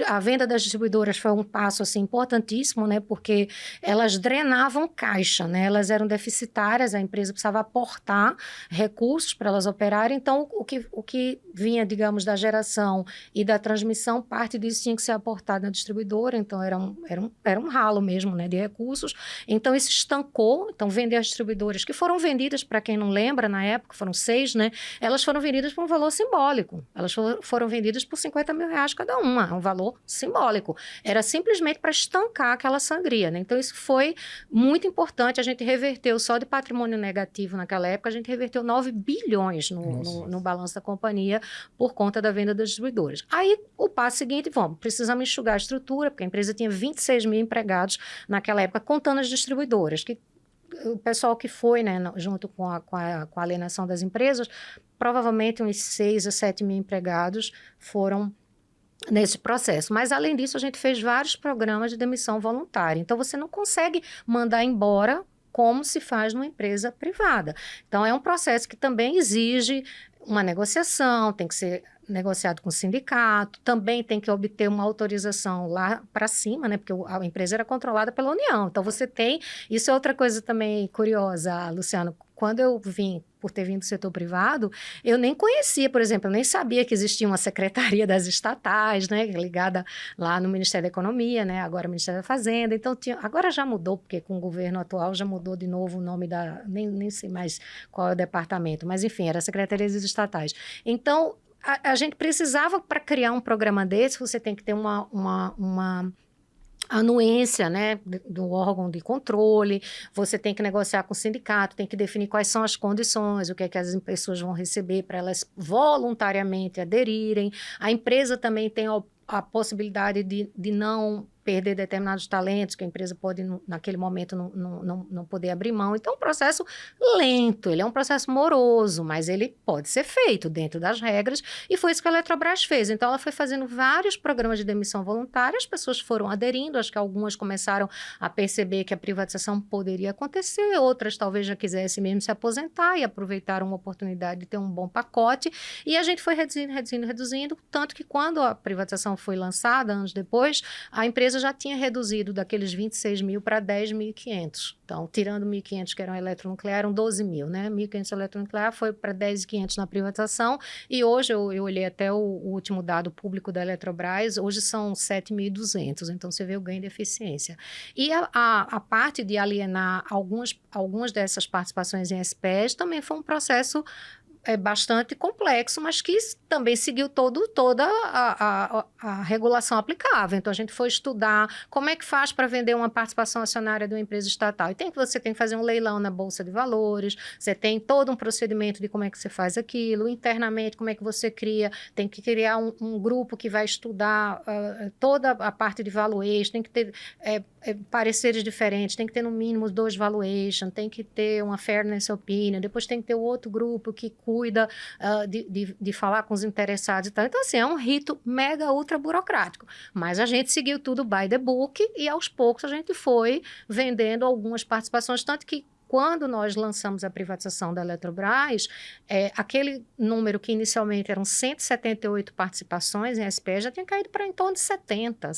a venda das distribuidoras foi um passo assim, importantíssimo, né, porque elas drenavam caixa, né, elas eram deficitárias, a empresa precisava aportar recursos para elas operarem, então o que vinha, digamos, da geração e da transmissão, parte disso tinha que ser aportado na distribuidora, então era um ralo mesmo, né, de recursos. Então isso estancou. Então vender as distribuidoras, que foram vendidas, para quem não lembra, na época foram 6, né, elas foram vendidas por um valor simbólico, elas foram vendidas por R$50 mil cada uma, é um valor simbólico. Era simplesmente para estancar aquela sangria, né? Então, isso foi muito importante. A gente reverteu, só de patrimônio negativo naquela época, a gente reverteu 9 bilhões no balanço da companhia por conta da venda das distribuidoras. Aí, o passo seguinte, precisamos enxugar a estrutura, porque a empresa tinha 26 mil empregados naquela época, contando as distribuidoras, que o pessoal que foi, né, junto com a alienação das empresas, provavelmente uns 6 a 7 mil empregados foram nesse processo. Mas, além disso, a gente fez vários programas de demissão voluntária. Então, você não consegue mandar embora como se faz numa empresa privada. Então, é um processo que também exige uma negociação, tem que ser negociado com o sindicato, também tem que obter uma autorização lá para cima, né? Porque a empresa era controlada pela União. Então, você tem... Isso é outra coisa também curiosa, Luciano. Quando eu vim, por ter vindo do setor privado, eu nem conhecia, por exemplo, eu nem sabia que existia uma secretaria das estatais, né, ligada lá no Ministério da Economia, né, agora Ministério da Fazenda. Então, agora já mudou, porque com o governo atual já mudou de novo o nome nem sei mais qual é o departamento, mas enfim, era a Secretaria das Estatais. Então, a gente precisava, para criar um programa desse, você tem que ter uma anuência, né, do órgão de controle, você tem que negociar com o sindicato, tem que definir quais são as condições, o que é que as pessoas vão receber para elas voluntariamente aderirem. A empresa também tem a possibilidade de não perder determinados talentos, que a empresa pode, naquele momento, não poder abrir mão. Então, é um processo lento, ele é um processo moroso, mas ele pode ser feito dentro das regras, e foi isso que a Eletrobras fez. Então, ela foi fazendo vários programas de demissão voluntária, as pessoas foram aderindo, acho que algumas começaram a perceber que a privatização poderia acontecer, outras talvez já quisessem mesmo se aposentar e aproveitaram uma oportunidade de ter um bom pacote, e a gente foi reduzindo, tanto que quando a privatização foi lançada, anos depois, a empresa já tinha reduzido daqueles 26 mil para 10.500. Então, tirando 1.500 que eram eletronuclear, eram 12 mil, né? 1.500 eletronuclear foi para 10.500 na privatização, e hoje eu olhei até o último dado público da Eletrobras, hoje são 7.200, então você vê o ganho de eficiência. E a parte de alienar algumas dessas participações em SPEs também foi um processo bastante complexo, mas que também seguiu toda a regulação aplicável. Então, a gente foi estudar como é que faz para vender uma participação acionária de uma empresa estatal. E você tem que fazer um leilão na Bolsa de Valores, você tem todo um procedimento de como é que você faz aquilo, internamente, como é que você tem que criar um grupo que vai estudar toda a parte de valuation, tem que ter pareceres diferentes, tem que ter no mínimo 2 valuation, tem que ter uma fairness opinion, depois tem que ter o outro grupo que cuida de falar com os interessados e tal. Então, assim, é um rito mega ultra burocrático, mas a gente seguiu tudo by the book e aos poucos a gente foi vendendo algumas participações, tanto que quando nós lançamos a privatização da Eletrobras, aquele número que inicialmente eram 178 participações em SPE já tinha caído para em torno de 70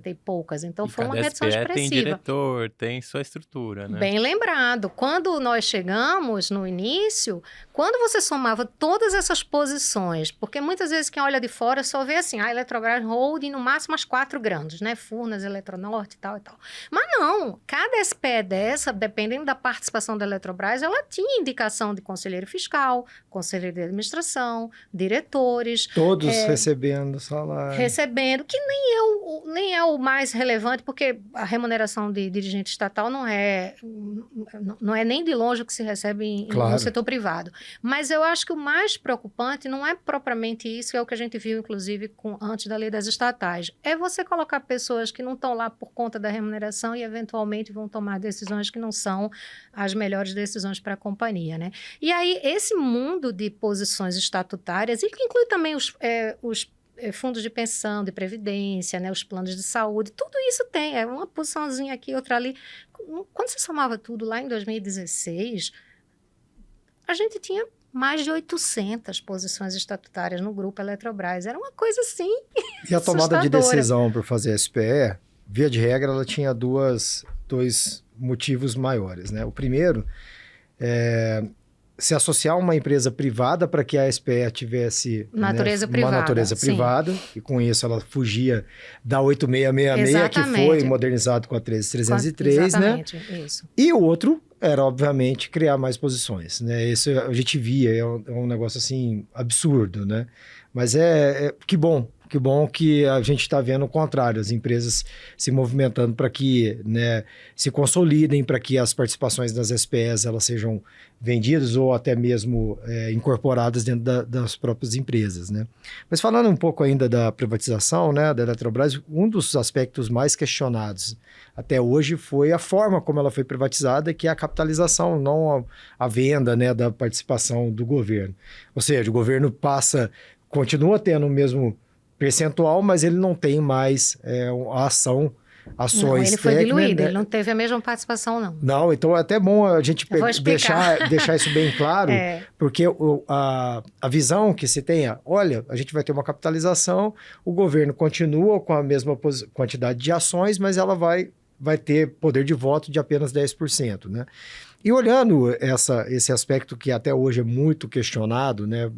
e poucas. Então, foi uma redução expressiva. Tem diretor, tem sua estrutura, né? Bem lembrado. Quando nós chegamos no início, quando você somava todas essas posições, porque muitas vezes quem olha de fora só vê assim, a Eletrobras Holding, no máximo as 4 grandes, né? Furnas, Eletronorte e tal e tal. Mas não, cada SPE dessa, dependendo da participação administração da Eletrobras, ela tinha indicação de conselheiro fiscal, conselheiro de administração, diretores. Todos recebendo salário. Recebendo, que nem é o mais relevante, porque a remuneração de dirigente estatal não é nem de longe o que se recebe no setor privado. Mas eu acho que o mais preocupante não é propriamente isso, é o que a gente viu, inclusive, antes da lei das estatais. É você colocar pessoas que não estão lá por conta da remuneração e, eventualmente, vão tomar decisões que não são as melhores decisões para a companhia, né? E aí, esse mundo de posições estatutárias, e que inclui também os fundos de pensão, de previdência, né, os planos de saúde, tudo isso tem, é uma posiçãozinha aqui, outra ali. Quando você somava tudo lá em 2016, a gente tinha mais de 800 posições estatutárias no grupo Eletrobras. Era uma coisa assim E a tomada de decisão por fazer a SPE, via de regra, ela tinha dois motivos maiores, né? O primeiro é se associar a uma empresa privada para que a SPE tivesse natureza uma natureza privada, e com isso ela fugia da 8666, exatamente, que foi modernizado com a 13303, exatamente, né? Isso. E o outro era, obviamente, criar mais posições, né? Isso a gente via, é um negócio, assim, absurdo, né? Mas que bom que a gente está vendo o contrário, as empresas se movimentando para que, né, se consolidem, para que as participações das SPEs elas sejam vendidas ou até mesmo incorporadas dentro das próprias empresas, né? Mas falando um pouco ainda da privatização, né, da Eletrobras, um dos aspectos mais questionados até hoje foi a forma como ela foi privatizada, que é a capitalização, não a venda, né, da participação do governo. Ou seja, o governo continua tendo o mesmo percentual, mas ele não tem mais ações não, ele foi técnicas, diluído, né? ele não teve a mesma participação, não. Não, então é até bom a gente deixar isso bem claro, porque a visão que se tenha, olha, a gente vai ter uma capitalização, o governo continua com a mesma quantidade de ações, mas ela vai ter poder de voto de apenas 10%, né? E olhando esse aspecto que até hoje é muito questionado, né,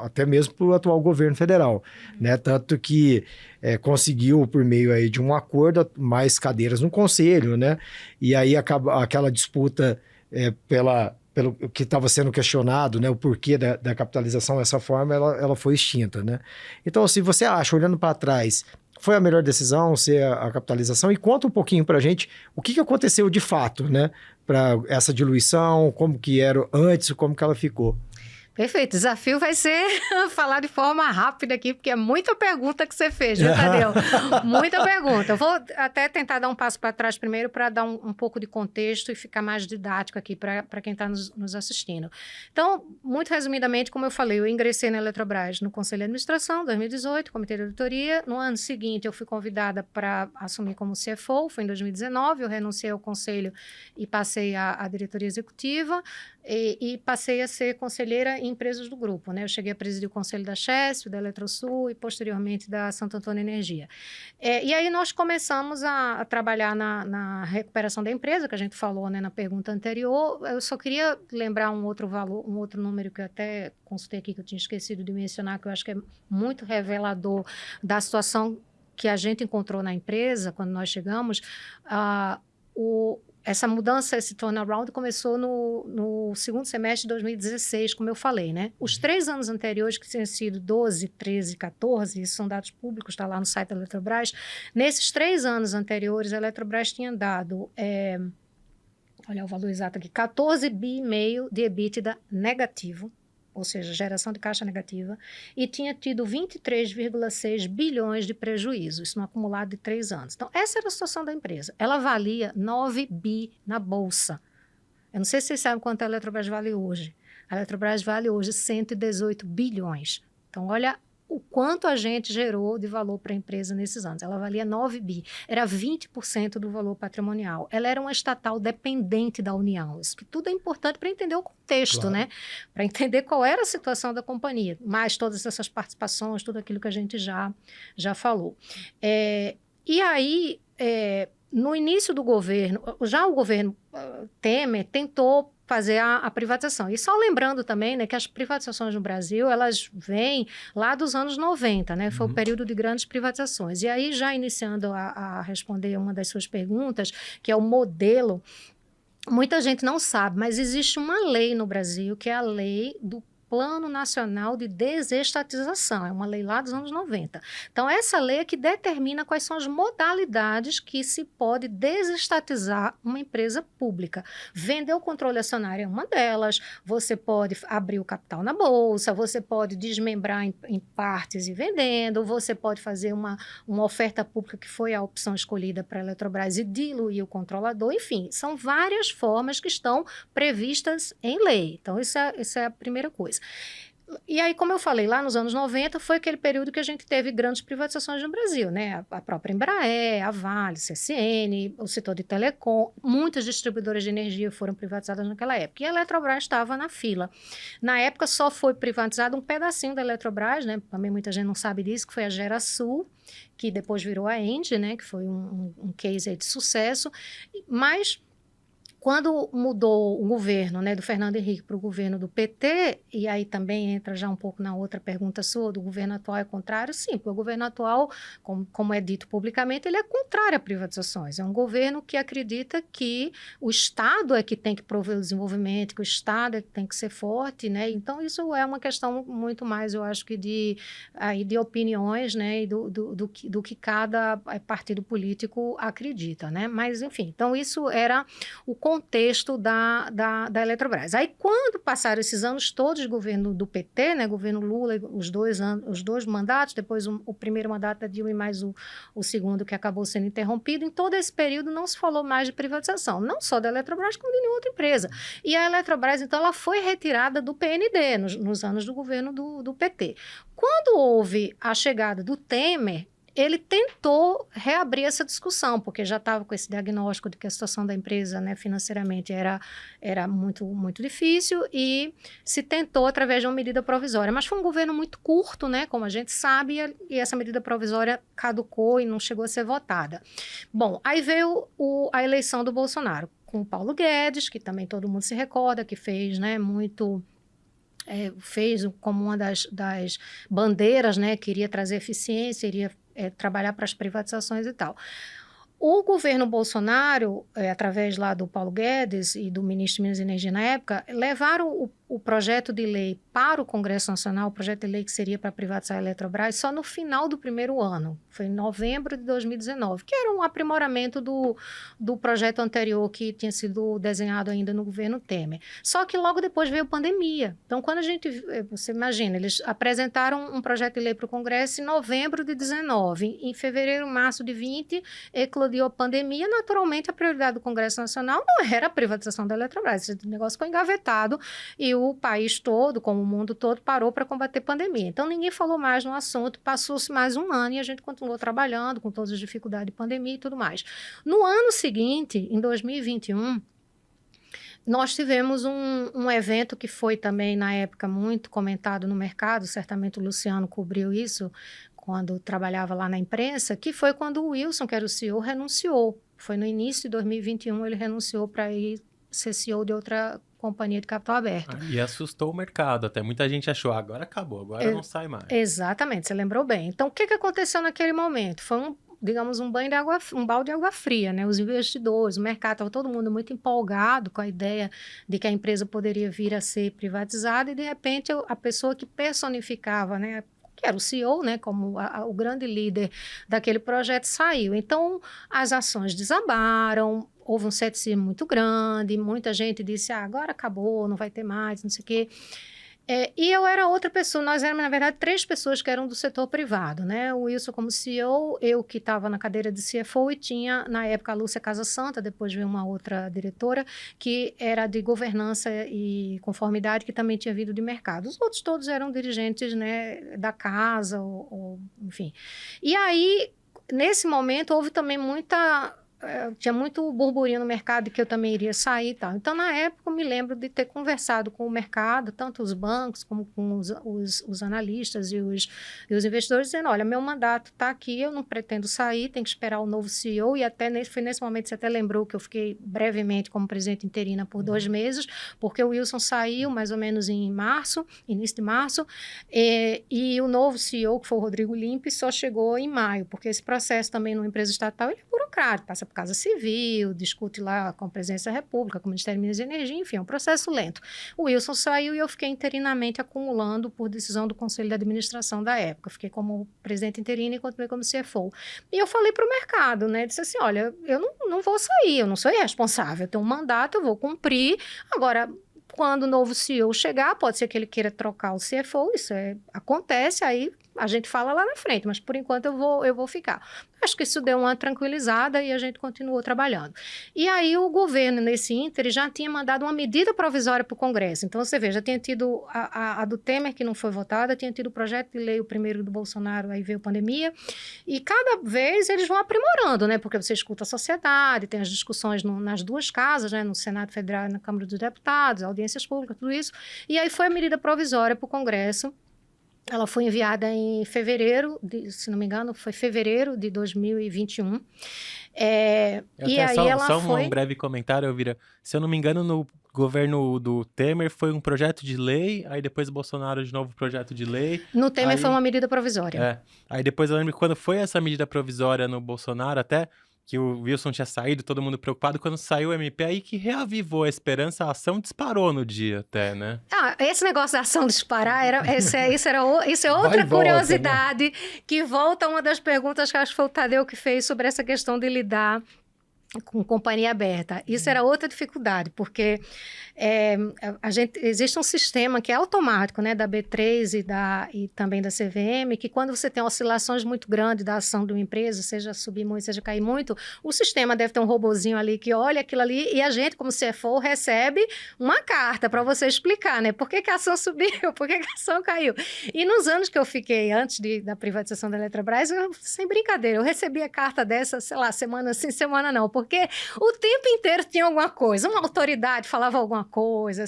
até mesmo para o atual governo federal, né, tanto que conseguiu, por meio aí de um acordo, mais cadeiras no conselho, né, e aí aquela disputa pelo que estava sendo questionado, né, o porquê da capitalização dessa forma, ela foi extinta, né. Então, se você acha, olhando para trás, foi a melhor decisão ser a capitalização? E conta um pouquinho para a gente o que aconteceu de fato, né? Para essa diluição, como que era antes, como que ela ficou. Perfeito. O desafio vai ser falar de forma rápida aqui, porque é muita pergunta que você fez, viu, Tadeu? Muita pergunta. Eu vou até tentar dar um passo para trás primeiro para dar um pouco de contexto e ficar mais didático aqui para quem está nos assistindo. Então, muito resumidamente, como eu falei, eu ingressei na Eletrobras no Conselho de Administração, 2018, Comitê de Auditoria. No ano seguinte, eu fui convidada para assumir como CFO, foi em 2019, eu renunciei ao Conselho e passei à diretoria executiva. E passei a ser conselheira em empresas do grupo, né? Eu cheguei a presidir o conselho da Chesf, da Eletrosul e, posteriormente, da Santo Antônio Energia. E aí nós começamos a trabalhar na recuperação da empresa, que a gente falou, né, na pergunta anterior. Eu só queria lembrar um outro valor, um outro número que eu até consultei aqui, que eu tinha esquecido de mencionar, que eu acho que é muito revelador da situação que a gente encontrou na empresa quando nós chegamos. Essa mudança, esse turnaround, começou no segundo semestre de 2016, como eu falei, né? Os 3 anos anteriores, que tinham sido 12, 13 e 14, isso são dados públicos, está lá no site da Eletrobras. Nesses 3 anos anteriores, a Eletrobras tinha dado, olha o valor exato aqui, 14,5 bi de EBITDA negativo, ou seja, geração de caixa negativa, e tinha tido 23,6 bilhões de prejuízo, isso no acumulado de 3 anos. Então, essa era a situação da empresa. Ela valia 9 bi na Bolsa. Eu não sei se vocês sabem quanto a Eletrobras vale hoje. A Eletrobras vale hoje 118 bilhões. Então, olha o quanto a gente gerou de valor para a empresa nesses anos. Ela valia 9 bi, era 20% do valor patrimonial. Ela era uma estatal dependente da União. Isso que tudo é importante para entender o contexto, claro, né? Para entender qual era a situação da companhia, mais todas essas participações, tudo aquilo que a gente já falou. E aí, no início do governo, já o governo Temer tentou fazer a privatização. E só lembrando também, né, que as privatizações no Brasil, elas vêm lá dos anos 90, né? Foi o período de grandes privatizações. E aí, já iniciando a responder uma das suas perguntas, que é o modelo muita gente não sabe, mas existe uma lei no Brasil, que é a lei do Plano Nacional de Desestatização, é uma lei lá dos anos 90. Então, essa lei é que determina quais são as modalidades que se pode desestatizar uma empresa pública. Vender o controle acionário é uma delas, você pode abrir o capital na bolsa, você pode desmembrar em partes e vendendo, você pode fazer uma oferta pública que foi a opção escolhida para a Eletrobras e diluir o controlador, enfim, são várias formas que estão previstas em lei. Então, isso é a primeira coisa. E aí, como eu falei, lá nos anos 90 foi aquele período que a gente teve grandes privatizações no Brasil, né? A própria Embraer, a Vale, CSN, o setor de telecom, muitas distribuidoras de energia foram privatizadas naquela época. E a Eletrobras estava na fila. Na época só foi privatizado um pedacinho da Eletrobras, né? Também muita gente não sabe disso, que foi a Gerasul, que depois virou a Engie, né? Que foi um case aí de sucesso. Mas quando mudou o governo, né, do Fernando Henrique para o governo do PT, e aí também entra já um pouco na outra pergunta sua, do governo atual é contrário? Sim, porque o governo atual, como é dito publicamente, ele é contrário a privatizações. É um governo que acredita que o Estado é que tem que prover o desenvolvimento, que o Estado é que tem que ser forte, né? Então, isso é uma questão muito mais, eu acho que de opiniões, né, e do que cada partido político acredita, né? Mas, enfim, então isso era o contexto da Eletrobras. Aí, quando passaram esses anos todos de governo do PT, né, governo Lula, os dois mandatos, depois o primeiro mandato da Dilma e mais o segundo que acabou sendo interrompido, em todo esse período não se falou mais de privatização, não só da Eletrobras, como de nenhuma outra empresa. E a Eletrobras, então, ela foi retirada do PND nos anos do governo do PT. Quando houve a chegada do Temer, ele tentou reabrir essa discussão, porque já estava com esse diagnóstico de que a situação da empresa, né, financeiramente era muito, muito difícil, e se tentou através de uma medida provisória. Mas foi um governo muito curto, né, como a gente sabe, e essa medida provisória caducou e não chegou a ser votada. Bom, aí veio a eleição do Bolsonaro, com o Paulo Guedes, que também todo mundo se recorda, que fez, né, muito... fez como uma das bandeiras, né, queria trazer eficiência, iria trabalhar para as privatizações e tal. O governo Bolsonaro, através lá do Paulo Guedes e do ministro de Minas e Energia na época, levaram o projeto de lei para o Congresso Nacional, o projeto de lei que seria para privatizar a Eletrobras, só no final do primeiro ano, foi em novembro de 2019, que era um aprimoramento do projeto anterior que tinha sido desenhado ainda no governo Temer. Só que logo depois veio a pandemia. Então, quando você imagina, eles apresentaram um projeto de lei para o Congresso em novembro de 19, em fevereiro, março de 20, eclodiu a pandemia, naturalmente a prioridade do Congresso Nacional não era a privatização da Eletrobras, esse negócio ficou engavetado e o país todo, como o mundo todo, parou para combater a pandemia. Então, ninguém falou mais no assunto, passou-se mais um ano e a gente continuou trabalhando com todas as dificuldades de pandemia e tudo mais. No ano seguinte, em 2021, nós tivemos um evento que foi também, na época, muito comentado no mercado, certamente o Luciano cobriu isso quando trabalhava lá na imprensa, que foi quando o Wilson, que era o CEO, renunciou. Foi no início de 2021, ele renunciou para ir ser CEO de outra companhia de capital aberto. E assustou o mercado, até muita gente achou, agora acabou, agora não sai mais. Exatamente, você lembrou bem. Então, o que aconteceu naquele momento? Foi digamos, um balde de água fria, né? Os investidores, o mercado, estava todo mundo muito empolgado com a ideia de que a empresa poderia vir a ser privatizada e, de repente, a pessoa que personificava, né, que era o CEO, né, como o grande líder daquele projeto, saiu. Então, as ações desabaram, houve um ceticismo muito grande, muita gente disse, agora acabou, não vai ter mais, não sei o quê. E eu era outra pessoa, nós éramos, na verdade, 3 pessoas que eram do setor privado, né? O Wilson como CEO, eu que estava na cadeira de CFO e tinha, na época, a Lúcia Casasanta, depois veio uma outra diretora, que era de governança e conformidade, que também tinha vindo de mercado. Os outros todos eram dirigentes, né, da casa, enfim. E aí, nesse momento, houve também tinha muito burburinho no mercado de que eu também iria sair e tal. Então, na época, eu me lembro de ter conversado com o mercado, tanto os bancos como com os analistas e os investidores, dizendo, olha, meu mandato está aqui, eu não pretendo sair, tem que esperar o novo CEO, e foi nesse momento, você até lembrou que eu fiquei brevemente como presidente interina por 2 meses, porque o Wilson saiu mais ou menos em março, início de março, e o novo CEO, que foi o Rodrigo Limpe, só chegou em maio, porque esse processo também numa empresa estatal, ele é burocrático. burocrático, passa por Casa Civil, discute lá com a Presidência da República, com o Ministério de Minas e Energia, enfim, é um processo lento. O Wilson saiu e eu fiquei interinamente acumulando por decisão do Conselho de Administração da época. Fiquei como presidente interino e continuei como CFO. E eu falei para o mercado, né? Disse assim, olha, eu não vou sair, eu não sou irresponsável, eu tenho um mandato, eu vou cumprir. Agora, quando o novo CEO chegar, pode ser que ele queira trocar o CFO, isso acontece, aí a gente fala lá na frente, mas por enquanto eu vou ficar. Acho que isso deu uma tranquilizada e a gente continuou trabalhando. E aí o governo, nesse ínter, já tinha mandado uma medida provisória para o Congresso. Então, você vê, já tinha tido a do Temer, que não foi votada, tinha tido o projeto de lei, o primeiro do Bolsonaro, aí veio a pandemia, e cada vez eles vão aprimorando, né? Porque você escuta a sociedade, tem as discussões nas duas casas, né? No Senado Federal e na Câmara dos Deputados, audiências públicas, tudo isso. E aí foi a medida provisória para o Congresso. Ela foi enviada em fevereiro, se não me engano, foi fevereiro de 2021. E aí ela foi... um breve comentário, Elvira. Se eu não me engano, no governo do Temer foi um projeto de lei, aí depois o Bolsonaro de novo projeto de lei. No Temer foi uma medida provisória. Aí depois eu lembro que quando foi essa medida provisória no Bolsonaro, até que o Wilson tinha saído, todo mundo preocupado, quando saiu o MP, aí que reavivou a esperança, a ação disparou no dia até, né? Esse negócio da ação disparar, isso é outra curiosidade, né? Que volta a uma das perguntas que acho que foi o Tadeu que fez sobre essa questão de lidar com companhia aberta. Isso era outra dificuldade, porque existe um sistema que é automático, né, da B3 e também da CVM, que quando você tem oscilações muito grandes da ação de uma empresa, seja subir muito, seja cair muito, o sistema deve ter um robozinho ali que olha aquilo ali e a gente, como CFO, recebe uma carta para você explicar, né, por que a ação subiu, por que a ação caiu. E nos anos que eu fiquei antes da privatização da Eletrobras, sem brincadeira, eu recebia carta dessa, sei lá, semana sim, semana não, porque o tempo inteiro tinha alguma coisa, uma autoridade falava alguma coisa,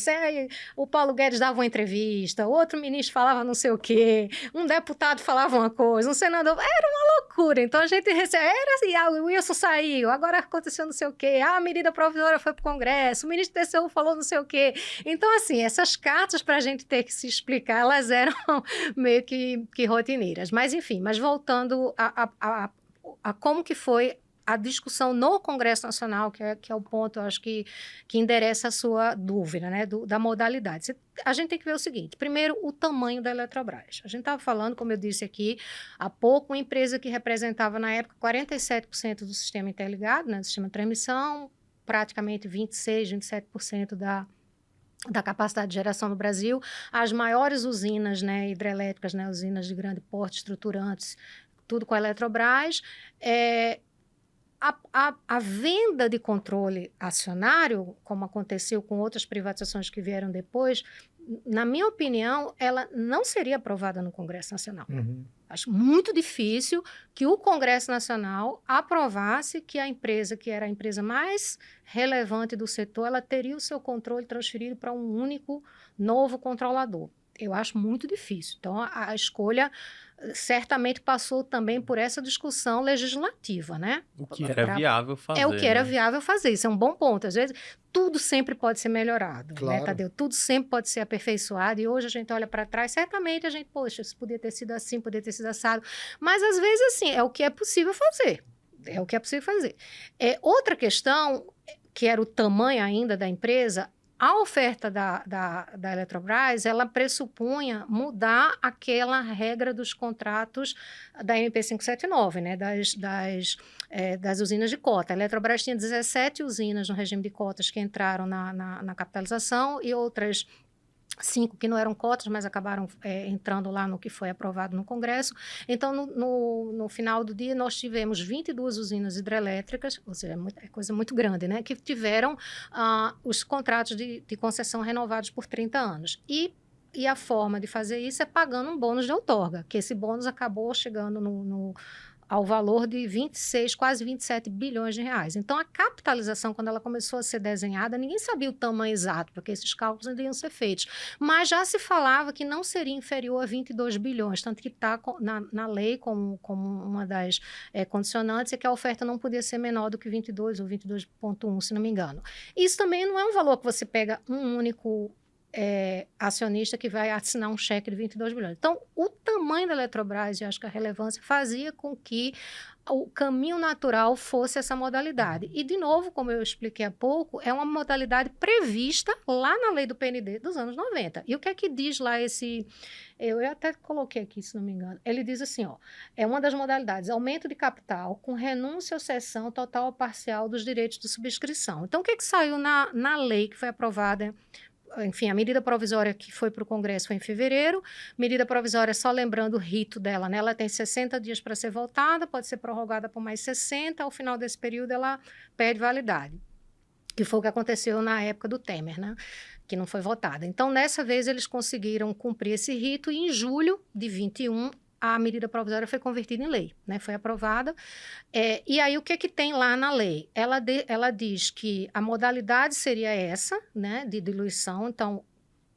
o Paulo Guedes dava uma entrevista, outro ministro falava não sei o quê, um deputado falava uma coisa, um senador, era uma loucura. Então a gente recebia, o Wilson saiu, agora aconteceu não sei o quê, a medida provisória foi para o Congresso, o ministro do TCU falou não sei o quê. Então, assim, essas cartas para a gente ter que se explicar, elas eram meio que rotineiras. Mas, enfim, voltando a como que foi a discussão no Congresso Nacional, que é o ponto, eu acho que endereça a sua dúvida, né, da modalidade. A gente tem que ver o seguinte, primeiro, o tamanho da Eletrobras. A gente estava falando, como eu disse aqui, há pouco, uma empresa que representava, na época, 47% do sistema interligado, né, do sistema de transmissão, praticamente 26%, 27% da capacidade de geração no Brasil. As maiores usinas, né, hidrelétricas, né, usinas de grande porte, estruturantes, tudo com a Eletrobras. A venda de controle acionário, como aconteceu com outras privatizações que vieram depois, na minha opinião, ela não seria aprovada no Congresso Nacional. Uhum. Acho muito difícil que o Congresso Nacional aprovasse que a empresa, que era a empresa mais relevante do setor, ela teria o seu controle transferido para um único novo controlador. Eu acho muito difícil. Então, a escolha certamente passou também por essa discussão legislativa, né? O que era viável fazer. O que era viável fazer. Isso é um bom ponto. Às vezes, tudo sempre pode ser melhorado, claro, né, Tadeu? Tudo sempre pode ser aperfeiçoado. E hoje a gente olha para trás, certamente a gente, poxa, isso podia ter sido assim, podia ter sido assado. Mas, às vezes, assim, é o que é possível fazer. É o que é possível fazer. Outra questão, que era o tamanho ainda da empresa, a oferta da Eletrobras, ela pressupunha mudar aquela regra dos contratos da MP 579, né, das usinas de cota. A Eletrobras tinha 17 usinas no regime de cotas que entraram na capitalização e outras 5 que não eram cotas, mas acabaram entrando lá no que foi aprovado no Congresso. Então, no final do dia, nós tivemos 22 usinas hidrelétricas, ou seja, é coisa muito grande, né, que tiveram os contratos de concessão renovados por 30 anos. E a forma de fazer isso é pagando um bônus de outorga, que esse bônus acabou chegando ao valor de 26, quase 27 bilhões de reais. Então, a capitalização, quando ela começou a ser desenhada, ninguém sabia o tamanho exato, porque esses cálculos ainda iam ser feitos. Mas já se falava que não seria inferior a 22 bilhões, tanto que está na lei como uma das condicionantes, é que a oferta não podia ser menor do que 22 ou 22,1, se não me engano. Isso também não é um valor que você pega um único acionista que vai assinar um cheque de 22 bilhões. Então, o tamanho da Eletrobras, e acho que a relevância, fazia com que o caminho natural fosse essa modalidade. E, de novo, como eu expliquei há pouco, é uma modalidade prevista lá na lei do PND dos anos 90. E o que é que diz lá esse... Eu até coloquei aqui, se não me engano. Ele diz assim, ó, é uma das modalidades, aumento de capital com renúncia ou cessão total ou parcial dos direitos de subscrição. Então, o que é que saiu na lei que foi aprovada? Enfim, a medida provisória que foi para o Congresso foi em fevereiro. Medida provisória, só lembrando o rito dela, né? Ela tem 60 dias para ser votada, pode ser prorrogada por mais 60. Ao final desse período, ela perde validade. Que foi o que aconteceu na época do Temer, né? Que não foi votada. Então, nessa vez, eles conseguiram cumprir esse rito e em julho de 21, a medida provisória foi convertida em lei, né? Foi aprovada. E aí, o que tem lá na lei? Ela diz que a modalidade seria essa, né? De diluição. Então,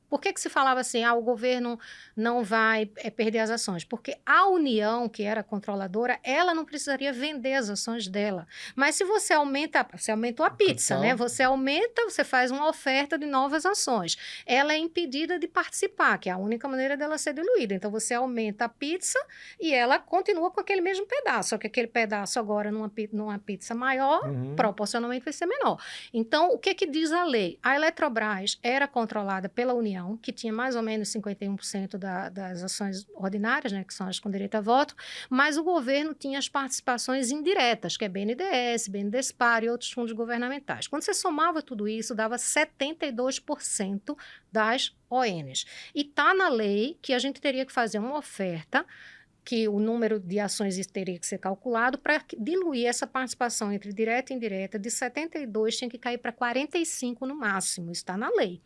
por que se falava assim, o governo não vai perder as ações? Porque a União, que era controladora, ela não precisaria vender as ações dela. Mas se você aumentou a pizza, né? Você aumenta, você faz uma oferta de novas ações. Ela é impedida de participar, que é a única maneira dela ser diluída. Então, você aumenta a pizza e ela continua com aquele mesmo pedaço, só que aquele pedaço agora numa pizza maior, proporcionalmente vai ser menor. Então, o que diz a lei? A Eletrobras era controlada pela União, que tinha mais ou menos 51% das ações ordinárias, né, que são as com direito a voto, mas o governo tinha as participações indiretas, que é BNDES, BNDESPAR e outros fundos governamentais. Quando você somava tudo isso, dava 72% das ONs. E está na lei que a gente teria que fazer uma oferta que o número de ações teria que ser calculado para diluir essa participação entre direta e indireta de 72, tinha que cair para 45 no máximo, está na lei.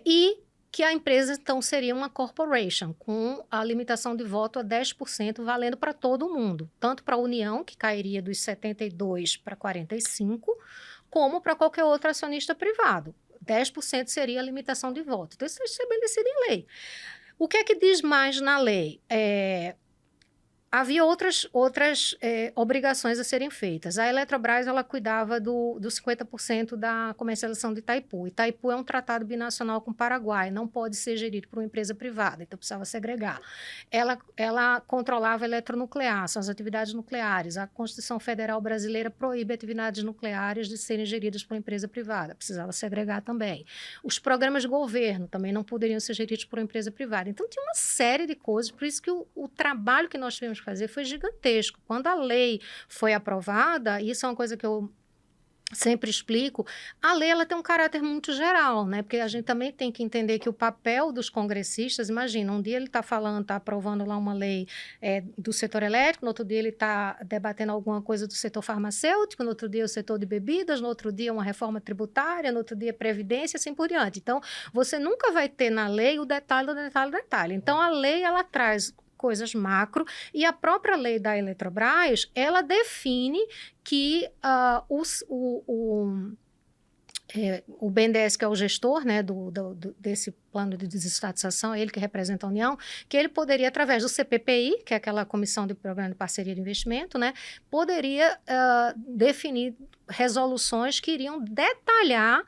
E que a empresa, então, seria uma corporation, com a limitação de voto a 10%, valendo para todo mundo, tanto para a União, que cairia dos 72 para 45, como para qualquer outro acionista privado. 10% seria a limitação de voto. Então, isso é estabelecido em lei. O que é que diz mais na lei? Havia outras obrigações a serem feitas. A Eletrobras, ela cuidava do 50% da comercialização de Itaipu. Itaipu é um tratado binacional com o Paraguai, não pode ser gerido por uma empresa privada, então precisava segregar. Ela controlava a eletronuclear, são as atividades nucleares. A Constituição Federal Brasileira proíbe atividades nucleares de serem geridas por uma empresa privada, precisava segregar também. Os programas de governo também não poderiam ser geridos por uma empresa privada. Então, tinha uma série de coisas, por isso que o trabalho que nós tivemos fazer foi gigantesco. Quando a lei foi aprovada, isso é uma coisa que eu sempre explico, a lei ela tem um caráter muito geral, né? Porque a gente também tem que entender que o papel dos congressistas, imagina, um dia ele está aprovando lá uma lei do setor elétrico, no outro dia ele está debatendo alguma coisa do setor farmacêutico, no outro dia o setor de bebidas, no outro dia uma reforma tributária, no outro dia previdência, assim por diante. Então, você nunca vai ter na lei o detalhe do detalhe do detalhe. Então, a lei ela traz coisas macro, e a própria lei da Eletrobras, ela define que o BNDES, que é o gestor, né, desse plano de desestatização, é ele que representa a União, que ele poderia, através do CPPI, que é aquela Comissão de Programa de Parceria de Investimento, né, poderia definir resoluções que iriam detalhar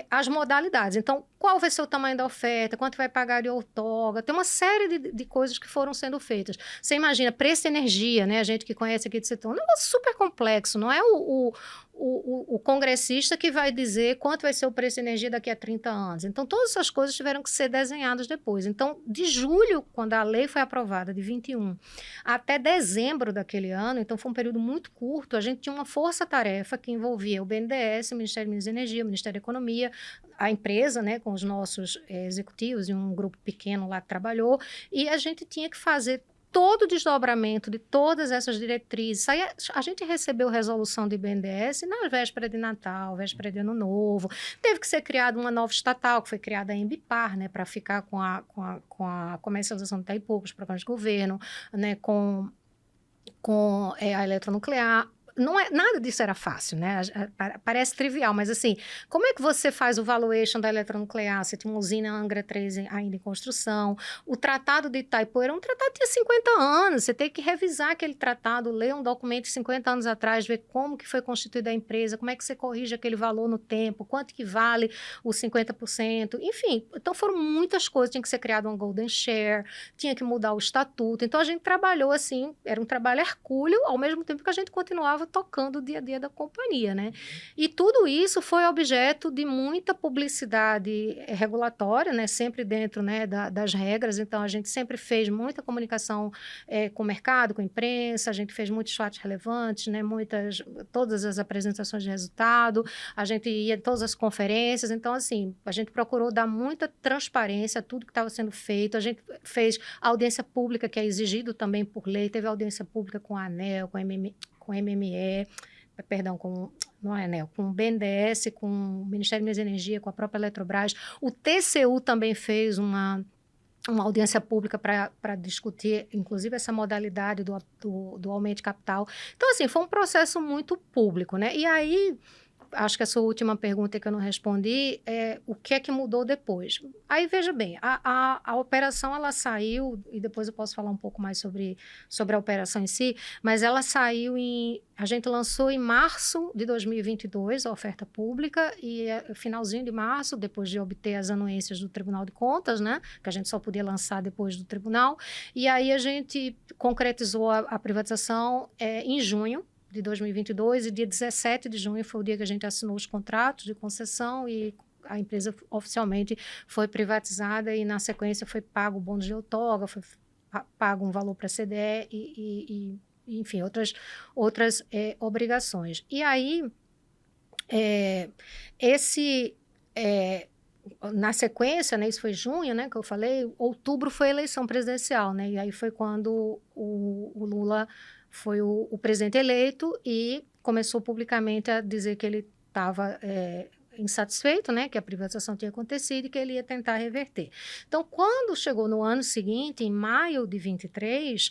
as modalidades. Então, qual vai ser o tamanho da oferta, quanto vai pagar de outorga, tem uma série de coisas que foram sendo feitas. Você imagina, preço de energia, né? A gente que conhece aqui do setor, é um negócio super complexo, não é o congressista que vai dizer quanto vai ser o preço de energia daqui a 30 anos. Então, todas essas coisas tiveram que ser desenhadas depois. Então, de julho, quando a lei foi aprovada, de 21, até dezembro daquele ano, então foi um período muito curto, a gente tinha uma força-tarefa que envolvia o BNDES, o Ministério de Minas e Energia, o Ministério da Economia, a empresa, né, com os nossos executivos e um grupo pequeno lá que trabalhou, e a gente tinha que fazer todo o desdobramento de todas essas diretrizes. Aí a gente recebeu resolução de BNDES na véspera de Natal, véspera de Ano Novo. Teve que ser criada uma nova estatal, que foi criada a Embipar, né, para ficar com a comercialização do Itaipu, os programas de governo, né, com a eletronuclear. nada disso era fácil, né? Parece trivial, mas assim, como é que você faz o valuation da eletronuclear? Você tinha uma usina Angra 3 ainda em construção. O tratado de Itaipu era um tratado que tinha 50 anos. Você tem que revisar aquele tratado, ler um documento de 50 anos atrás, ver como que foi constituída a empresa, como é que você corrige aquele valor no tempo, quanto que vale os 50%. Enfim, então foram muitas coisas. Tinha que ser criado um golden share, tinha que mudar o estatuto. Então a gente trabalhou assim, era um trabalho hercúleo, ao mesmo tempo que a gente continuava tocando o dia a dia da companhia, né? E tudo isso foi objeto de muita publicidade regulatória, né? Sempre dentro, né, das regras. Então, a gente sempre fez muita comunicação com o mercado, com a imprensa, a gente fez muitos fatos relevantes, né? Todas as apresentações de resultado, a gente ia em todas as conferências. Então, assim, a gente procurou dar muita transparência a tudo que estava sendo feito. A gente fez audiência pública, que é exigido também por lei, teve audiência pública com a ANEEL, com o MME, perdão, não é ANEEL, com o BNDES, com o Ministério de Minas e Energia, com a própria Eletrobras. O TCU também fez uma audiência pública para discutir, inclusive, essa modalidade do aumento de capital. Então, assim, foi um processo muito público, né? E aí, acho que a sua última pergunta que eu não respondi é o que é que mudou depois. Aí, veja bem, a operação, ela saiu, e depois eu posso falar um pouco mais sobre a operação em si, mas ela saiu a gente lançou em março de 2022 a oferta pública, e finalzinho de março, depois de obter as anuências do Tribunal de Contas, né, que a gente só podia lançar depois do tribunal, e aí a gente concretizou a privatização em junho de 2022, e dia 17 de junho foi o dia que a gente assinou os contratos de concessão e a empresa oficialmente foi privatizada, e na sequência foi pago o bônus de outorga, foi pago um valor para a CDE e enfim, outras obrigações. E aí, na sequência, né, isso foi junho, né, que eu falei, outubro foi a eleição presidencial, né, e aí foi quando o Lula foi o presidente eleito e começou publicamente a dizer que ele estava insatisfeito, né, que a privatização tinha acontecido e que ele ia tentar reverter. Então, quando chegou no ano seguinte, em maio de 23,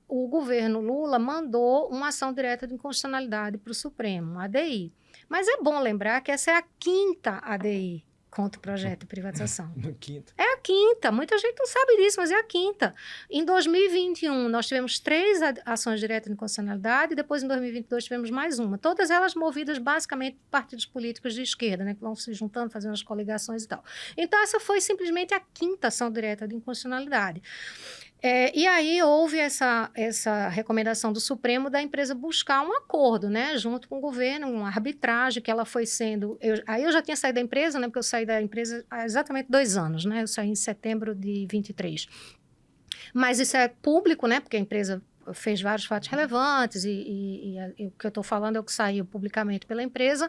o governo Lula mandou uma ação direta de inconstitucionalidade para o Supremo, ADI. Mas é bom lembrar que essa é a quinta ADI contra o projeto de privatização. É a quinta. Muita gente não sabe disso, mas é a quinta. Em 2021, nós tivemos 3 ações diretas de inconstitucionalidade, e depois, em 2022, tivemos mais uma. Todas elas movidas, basicamente, por partidos políticos de esquerda, né, que vão se juntando, fazendo as coligações e tal. Então, essa foi simplesmente a quinta ação direta de inconstitucionalidade. E aí houve essa recomendação do Supremo da empresa buscar um acordo, né, junto com o governo, uma arbitragem que ela foi sendo... Aí eu já tinha saído da empresa, né, porque eu saí da empresa há exatamente 2 anos, né, eu saí em setembro de 23. Mas isso é público, né, porque a empresa fez vários fatos relevantes e o que eu estou falando é o que saiu publicamente pela empresa.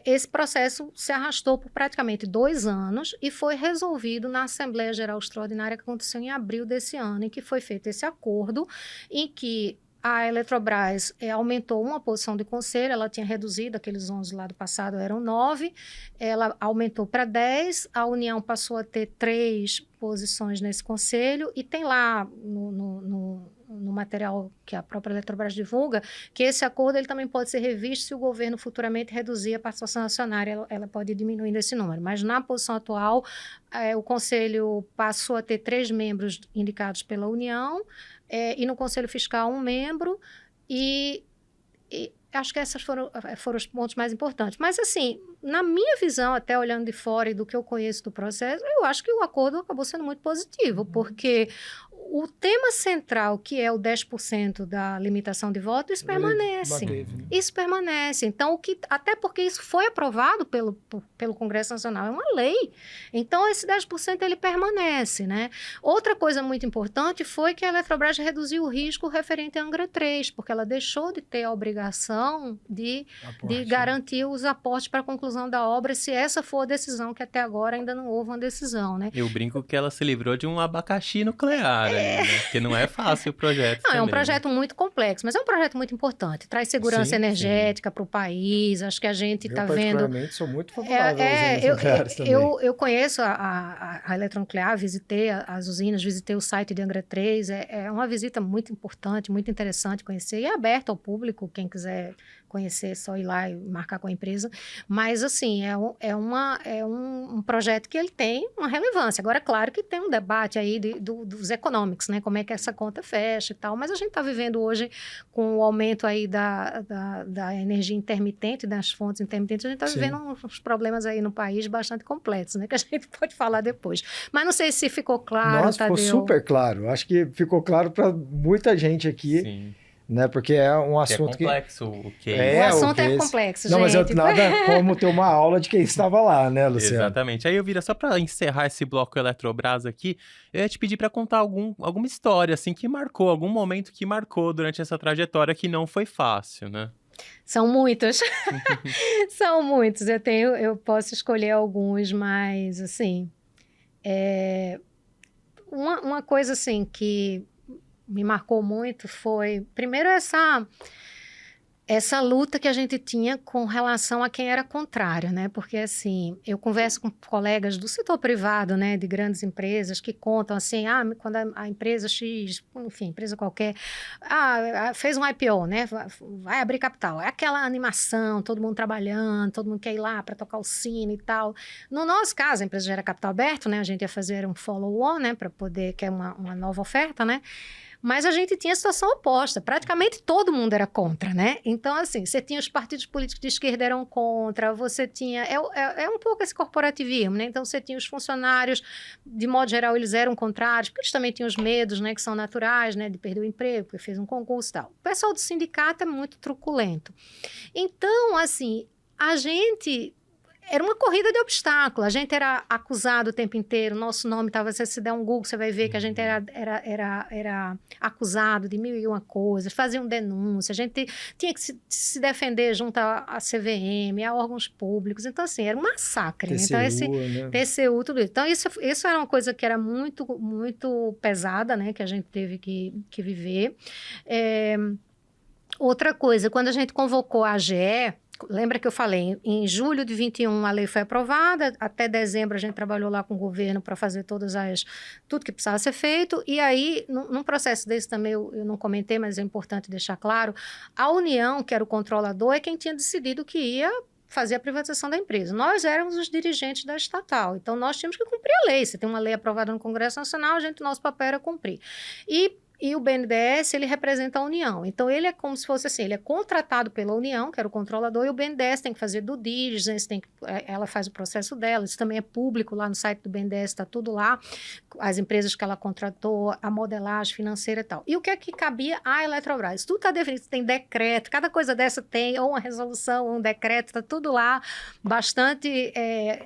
Esse processo se arrastou por praticamente 2 anos e foi resolvido na Assembleia Geral Extraordinária que aconteceu em abril desse ano, em que foi feito esse acordo em que a Eletrobras aumentou uma posição de conselho, ela tinha reduzido, aqueles 11 lá do passado eram 9, ela aumentou para 10, a União passou a ter 3 posições nesse conselho, e tem lá no material que a própria Eletrobras divulga, que esse acordo ele também pode ser revisto se o governo futuramente reduzir a participação acionária, ela pode ir diminuindo esse número. Mas na posição atual, o Conselho passou a ter 3 membros indicados pela União, e no Conselho Fiscal 1 membro, e acho que esses foram os pontos mais importantes. Mas, assim, na minha visão, até olhando de fora e do que eu conheço do processo, eu acho que o acordo acabou sendo muito positivo, porque o tema central, que é o 10% da limitação de voto, isso permanece. Isso permanece. Então, até porque isso foi aprovado pelo Congresso Nacional, é uma lei. Então, esse 10% ele permanece, né? Outra coisa muito importante foi que a Eletrobras reduziu o risco referente à Angra 3, porque ela deixou de ter a obrigação de garantir os aportes para a conclusão da obra, se essa for a decisão, que até agora ainda não houve uma decisão, né? Eu brinco que ela se livrou de um abacaxi nuclear. ali, né? Porque não é fácil o projeto Não, é um também, né? projeto muito complexo, mas é um projeto muito importante. Traz segurança Sim, energética para o país. Acho que a gente Eu, está vendo. particularmente, sou muito favorável a usinas nucleares também. Eu conheço a eletronuclear, visitei as usinas, visitei o site de Angra 3. É uma visita muito importante, muito interessante conhecer. E é aberto ao público, quem quiser conhecer, é só ir lá e marcar com a empresa. Mas, assim, é um projeto que ele tem uma relevância. Agora, é claro que tem um debate aí dos econômicos, né? Como é que essa conta fecha e tal. Mas a gente está vivendo hoje, com o aumento aí da energia intermitente, das fontes intermitentes, a gente está vivendo uns problemas aí no país bastante complexos, né? Que a gente pode falar depois. Mas não sei se ficou claro, Nossa, ficou Tadeu. super claro. Acho que ficou claro para muita gente aqui. Sim. Né? Porque é um assunto que é complexo o que o assunto é complexo, não, gente. Não, mas nada como ter uma aula de quem estava lá, né, Luciano? Exatamente. Aí, Elvira, só para encerrar esse bloco Eletrobras aqui, eu ia te pedir para contar alguma história, assim, que marcou, algum momento que marcou durante essa trajetória que não foi fácil, né? São muitos. São muitos. Eu posso escolher alguns, mas, assim... Uma coisa, assim, que me marcou muito foi, primeiro, essa luta que a gente tinha com relação a quem era contrário, né? Porque, assim, eu converso com colegas do setor privado, né, de grandes empresas, que contam, assim, quando a empresa X, enfim, empresa qualquer, fez um IPO, né? Vai abrir capital. É aquela animação, todo mundo trabalhando, todo mundo quer ir lá para tocar o sino e tal. No nosso caso, a empresa já era capital aberto, né? A gente ia fazer um follow-on, né? Para poder, que é uma nova oferta, né? Mas a gente tinha a situação oposta. Praticamente todo mundo era contra, né? Então, assim, você tinha os partidos políticos de esquerda eram contra, você tinha... É um pouco esse corporativismo, né? Então, você tinha os funcionários, de modo geral, eles eram contrários, porque eles também tinham os medos, né? Que são naturais, né? De perder o emprego, porque fez um concurso e tal. O pessoal do sindicato é muito truculento. Então, assim, a gente... Era uma corrida de obstáculo. A gente era acusado o tempo inteiro. Nosso nome estava... Se der um Google, você vai ver que a gente era acusado de mil e uma coisas. Faziam denúncia. A gente tinha que se defender junto à CVM, a órgãos públicos. Então, assim, era um massacre. TCU, então, né? TCU, tudo isso. Então, isso era uma coisa que era muito, muito pesada, né? Que a gente teve que viver. Outra coisa, quando a gente convocou a AGE... Lembra que eu falei, em julho de 21 a lei foi aprovada, até dezembro a gente trabalhou lá com o governo para fazer tudo que precisava ser feito, e aí, num processo desse também, eu não comentei, mas é importante deixar claro, a União, que era o controlador, é quem tinha decidido que ia fazer a privatização da empresa. Nós éramos os dirigentes da estatal, então nós tínhamos que cumprir a lei. Você tem uma lei aprovada no Congresso Nacional, nosso papel era cumprir. E o BNDES, ele representa a União. Então, ele é como se fosse assim, ele é contratado pela União, que era o controlador, e o BNDES tem que fazer due diligence, ela faz o processo dela, isso também é público, lá no site do BNDES está tudo lá, as empresas que ela contratou, a modelagem financeira e tal. E o que é que cabia à Eletrobras? Tudo está definido, tem decreto, cada coisa dessa tem ou uma resolução, ou um decreto, está tudo lá, bastante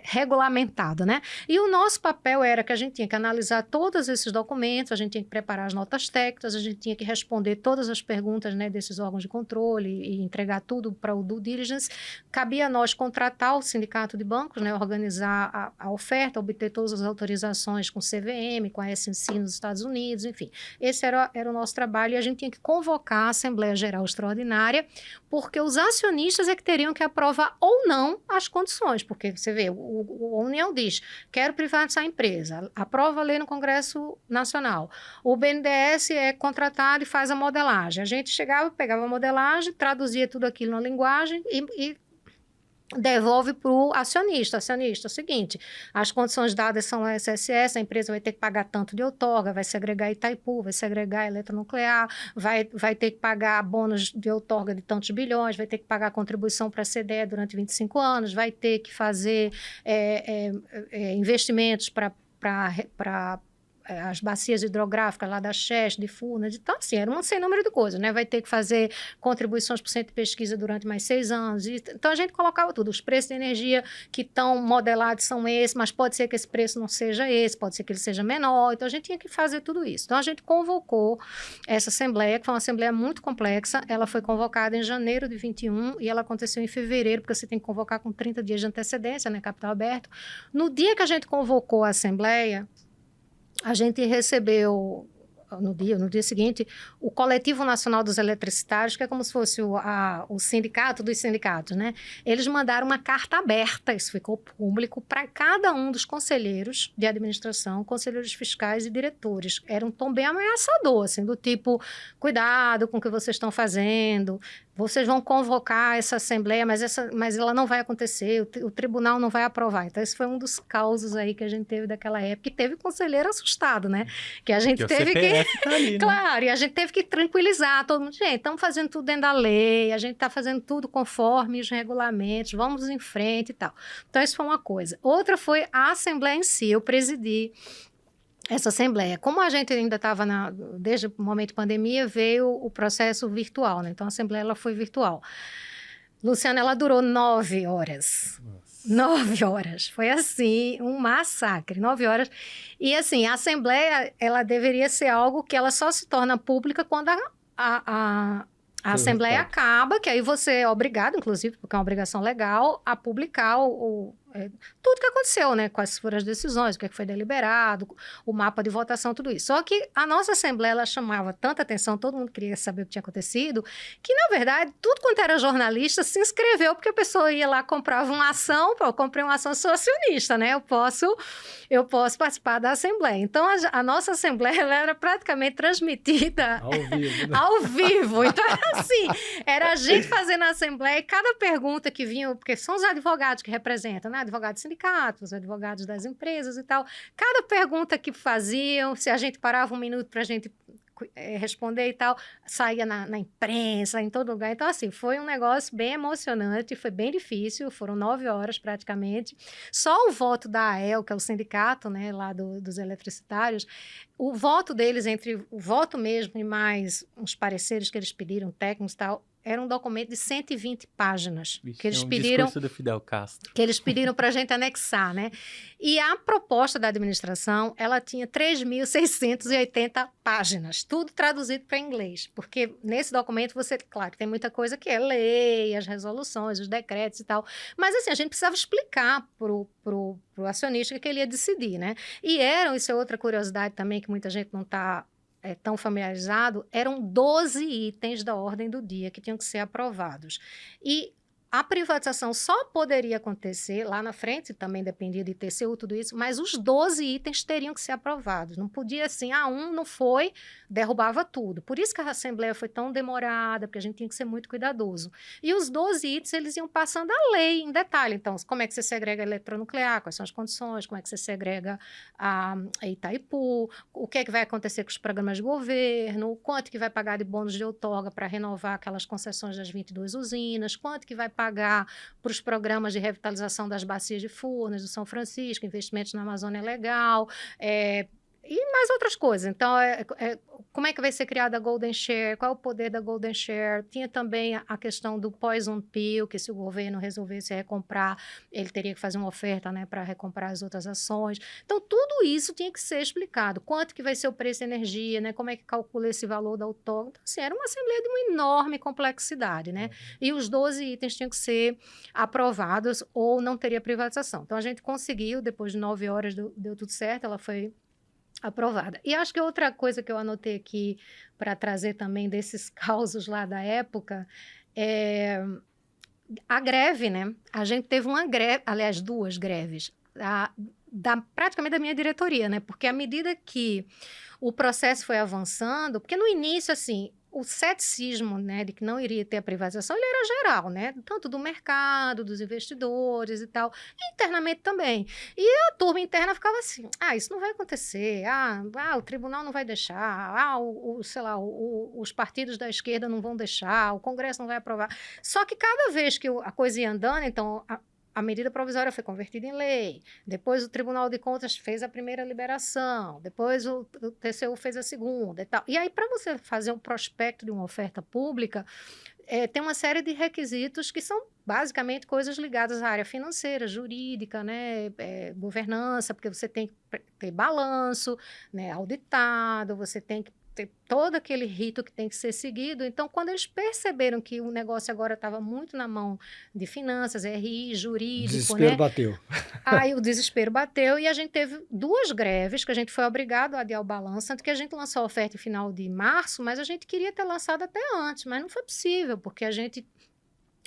regulamentado, né? E o nosso papel era que a gente tinha que analisar todos esses documentos, a gente tinha que preparar as notas técnicas, a gente tinha que responder todas as perguntas, né, desses órgãos de controle e entregar tudo para o due diligence. Cabia a nós contratar o sindicato de bancos, né, organizar a oferta, obter todas as autorizações com CVM, com a SNC nos Estados Unidos, enfim. Esse era o nosso trabalho e a gente tinha que convocar a Assembleia Geral Extraordinária, porque os acionistas é que teriam que aprovar ou não as condições, porque você vê, a União diz, quero privatizar a empresa, aprova a lei no Congresso Nacional. O BNDES é contratado e faz a modelagem. A gente chegava, pegava a modelagem, traduzia tudo aquilo na linguagem e devolve para o acionista. Acionista, é o seguinte, as condições dadas são a SSS, a empresa vai ter que pagar tanto de outorga, vai segregar Itaipu, vai segregar eletronuclear, vai ter que pagar bônus de outorga de tantos bilhões, vai ter que pagar contribuição para a CDE durante 25 anos, vai ter que fazer investimentos para as bacias hidrográficas lá da Chest, de Furnas, então, assim, era um sem número de coisas, né? Vai ter que fazer contribuições por centro de pesquisa durante mais 6 anos. Então, a gente colocava tudo. Os preços de energia que estão modelados são esses, mas pode ser que esse preço não seja esse, pode ser que ele seja menor. Então, a gente tinha que fazer tudo isso. Então, a gente convocou essa assembleia, que foi uma assembleia muito complexa. Ela foi convocada em janeiro de 21 e ela aconteceu em fevereiro, porque você tem que convocar com 30 dias de antecedência, né? Capital aberto. No dia que a gente convocou a assembleia, a gente recebeu no dia seguinte, o Coletivo Nacional dos Eletricitários, que é como se fosse o sindicato dos sindicatos, né? Eles mandaram uma carta aberta, isso ficou público, para cada um dos conselheiros de administração, conselheiros fiscais e diretores. Era um tom bem ameaçador, assim, do tipo, cuidado com o que vocês estão fazendo, vocês vão convocar essa assembleia, mas ela não vai acontecer, o tribunal não vai aprovar. Então, esse foi um dos causos aí que a gente teve daquela época, e teve conselheiro assustado, né? Que a gente teve que... Tá ali, né? Claro, e a gente teve que tranquilizar todo mundo. Gente, estamos fazendo tudo dentro da lei, a gente está fazendo tudo conforme os regulamentos, vamos em frente e tal. Então, isso foi uma coisa. Outra foi a assembleia em si, eu presidi essa assembleia. Como a gente ainda estava, desde o momento de pandemia, veio o processo virtual, né? Então, a assembleia ela foi virtual. Luciana, ela durou 9 horas. Nossa. 9 horas. Foi assim, um massacre, 9 horas. E assim, a Assembleia, ela deveria ser algo que ela só se torna pública quando a Assembleia acaba, que aí você é obrigado, inclusive, porque é uma obrigação legal, a publicar tudo que aconteceu, né? Quais foram as decisões, o que foi deliberado, o mapa de votação, tudo isso. Só que a nossa Assembleia, ela chamava tanta atenção, todo mundo queria saber o que tinha acontecido, que, na verdade, tudo quanto era jornalista se inscreveu, porque a pessoa ia lá, comprava uma ação, eu comprei uma ação, sou acionista, né? Eu posso participar da Assembleia. Então, a nossa Assembleia, ela era praticamente transmitida Ao vivo, né? ao vivo. Então, assim, era a gente fazendo a Assembleia e cada pergunta que vinha, porque são os advogados que representam, né? Advogados de sindicatos, advogados das empresas e tal. Cada pergunta que faziam, se a gente parava um minuto para a gente responder e tal, saía na imprensa, em todo lugar. Então, assim, foi um negócio bem emocionante, foi bem difícil, foram 9 horas praticamente. Só o voto da AEL, que é o sindicato, né, lá dos eletricitários, o voto deles, entre o voto mesmo e mais uns pareceres que eles pediram, técnicos e tal, era um documento de 120 páginas. Vixe, que eles é um pediram discurso do Fidel Castro. que eles pediram para a gente anexar, né? E a proposta da administração, ela tinha 3.680 páginas, tudo traduzido para inglês, porque nesse documento você, claro, tem muita coisa que é lei, as resoluções, os decretos e tal, mas assim, a gente precisava explicar pro acionista que ele ia decidir, né? E isso é outra curiosidade também que muita gente não está tão familiarizado, eram 12 itens da ordem do dia que tinham que ser aprovados. E a privatização só poderia acontecer lá na frente, também dependia de TCU, tudo isso, mas os 12 itens teriam que ser aprovados. Não podia assim, um não foi, derrubava tudo. Por isso que a Assembleia foi tão demorada, porque a gente tinha que ser muito cuidadoso. E os 12 itens, eles iam passando a lei em detalhe. Então, como é que você segrega a eletronuclear, quais são as condições, como é que você segrega a Itaipu, o que é que vai acontecer com os programas de governo, quanto que vai pagar de bônus de outorga para renovar aquelas concessões das 22 usinas, quanto que vai pagar para os programas de revitalização das bacias de Furnas, do São Francisco, investimentos na Amazônia Legal, e mais outras coisas. Então, como é que vai ser criada a Golden Share? Qual é o poder da Golden Share? Tinha também a questão do Poison Pill, que se o governo resolvesse recomprar, ele teria que fazer uma oferta, né, para recomprar as outras ações. Então, tudo isso tinha que ser explicado. Quanto que vai ser o preço de energia, né? Como é que calcula esse valor da outorga? Então, assim, era uma assembleia de uma enorme complexidade, né? E os 12 itens tinham que ser aprovados ou não teria privatização. Então, a gente conseguiu, depois de 9 horas, deu tudo certo, ela foi aprovada. E acho que outra coisa que eu anotei aqui para trazer também desses causos lá da época é a greve, né? A gente teve uma greve, aliás, 2 greves, praticamente da minha diretoria, né? Porque à medida que o processo foi avançando, porque no início, assim, o ceticismo, né, de que não iria ter a privatização, ele era geral, né? Tanto do mercado, dos investidores e tal, e internamente também. E a turma interna ficava assim, isso não vai acontecer, o tribunal não vai deixar, sei lá, os partidos da esquerda não vão deixar, o Congresso não vai aprovar. Só que cada vez que a coisa ia andando, então a medida provisória foi convertida em lei, depois o Tribunal de Contas fez a primeira liberação, depois o TCU fez a segunda e tal. E aí, para você fazer um prospecto de uma oferta pública, tem uma série de requisitos que são basicamente coisas ligadas à área financeira, jurídica, né, governança, porque você tem que ter balanço, né, auditado, você tem que ter todo aquele rito que tem que ser seguido. Então, quando eles perceberam que o negócio agora estava muito na mão de finanças, RI, jurídico, Desespero né? bateu. Aí o desespero bateu e a gente teve 2 greves que a gente foi obrigado a adiar o balanço, tanto que a gente lançou a oferta em final de março, mas a gente queria ter lançado até antes, mas não foi possível, porque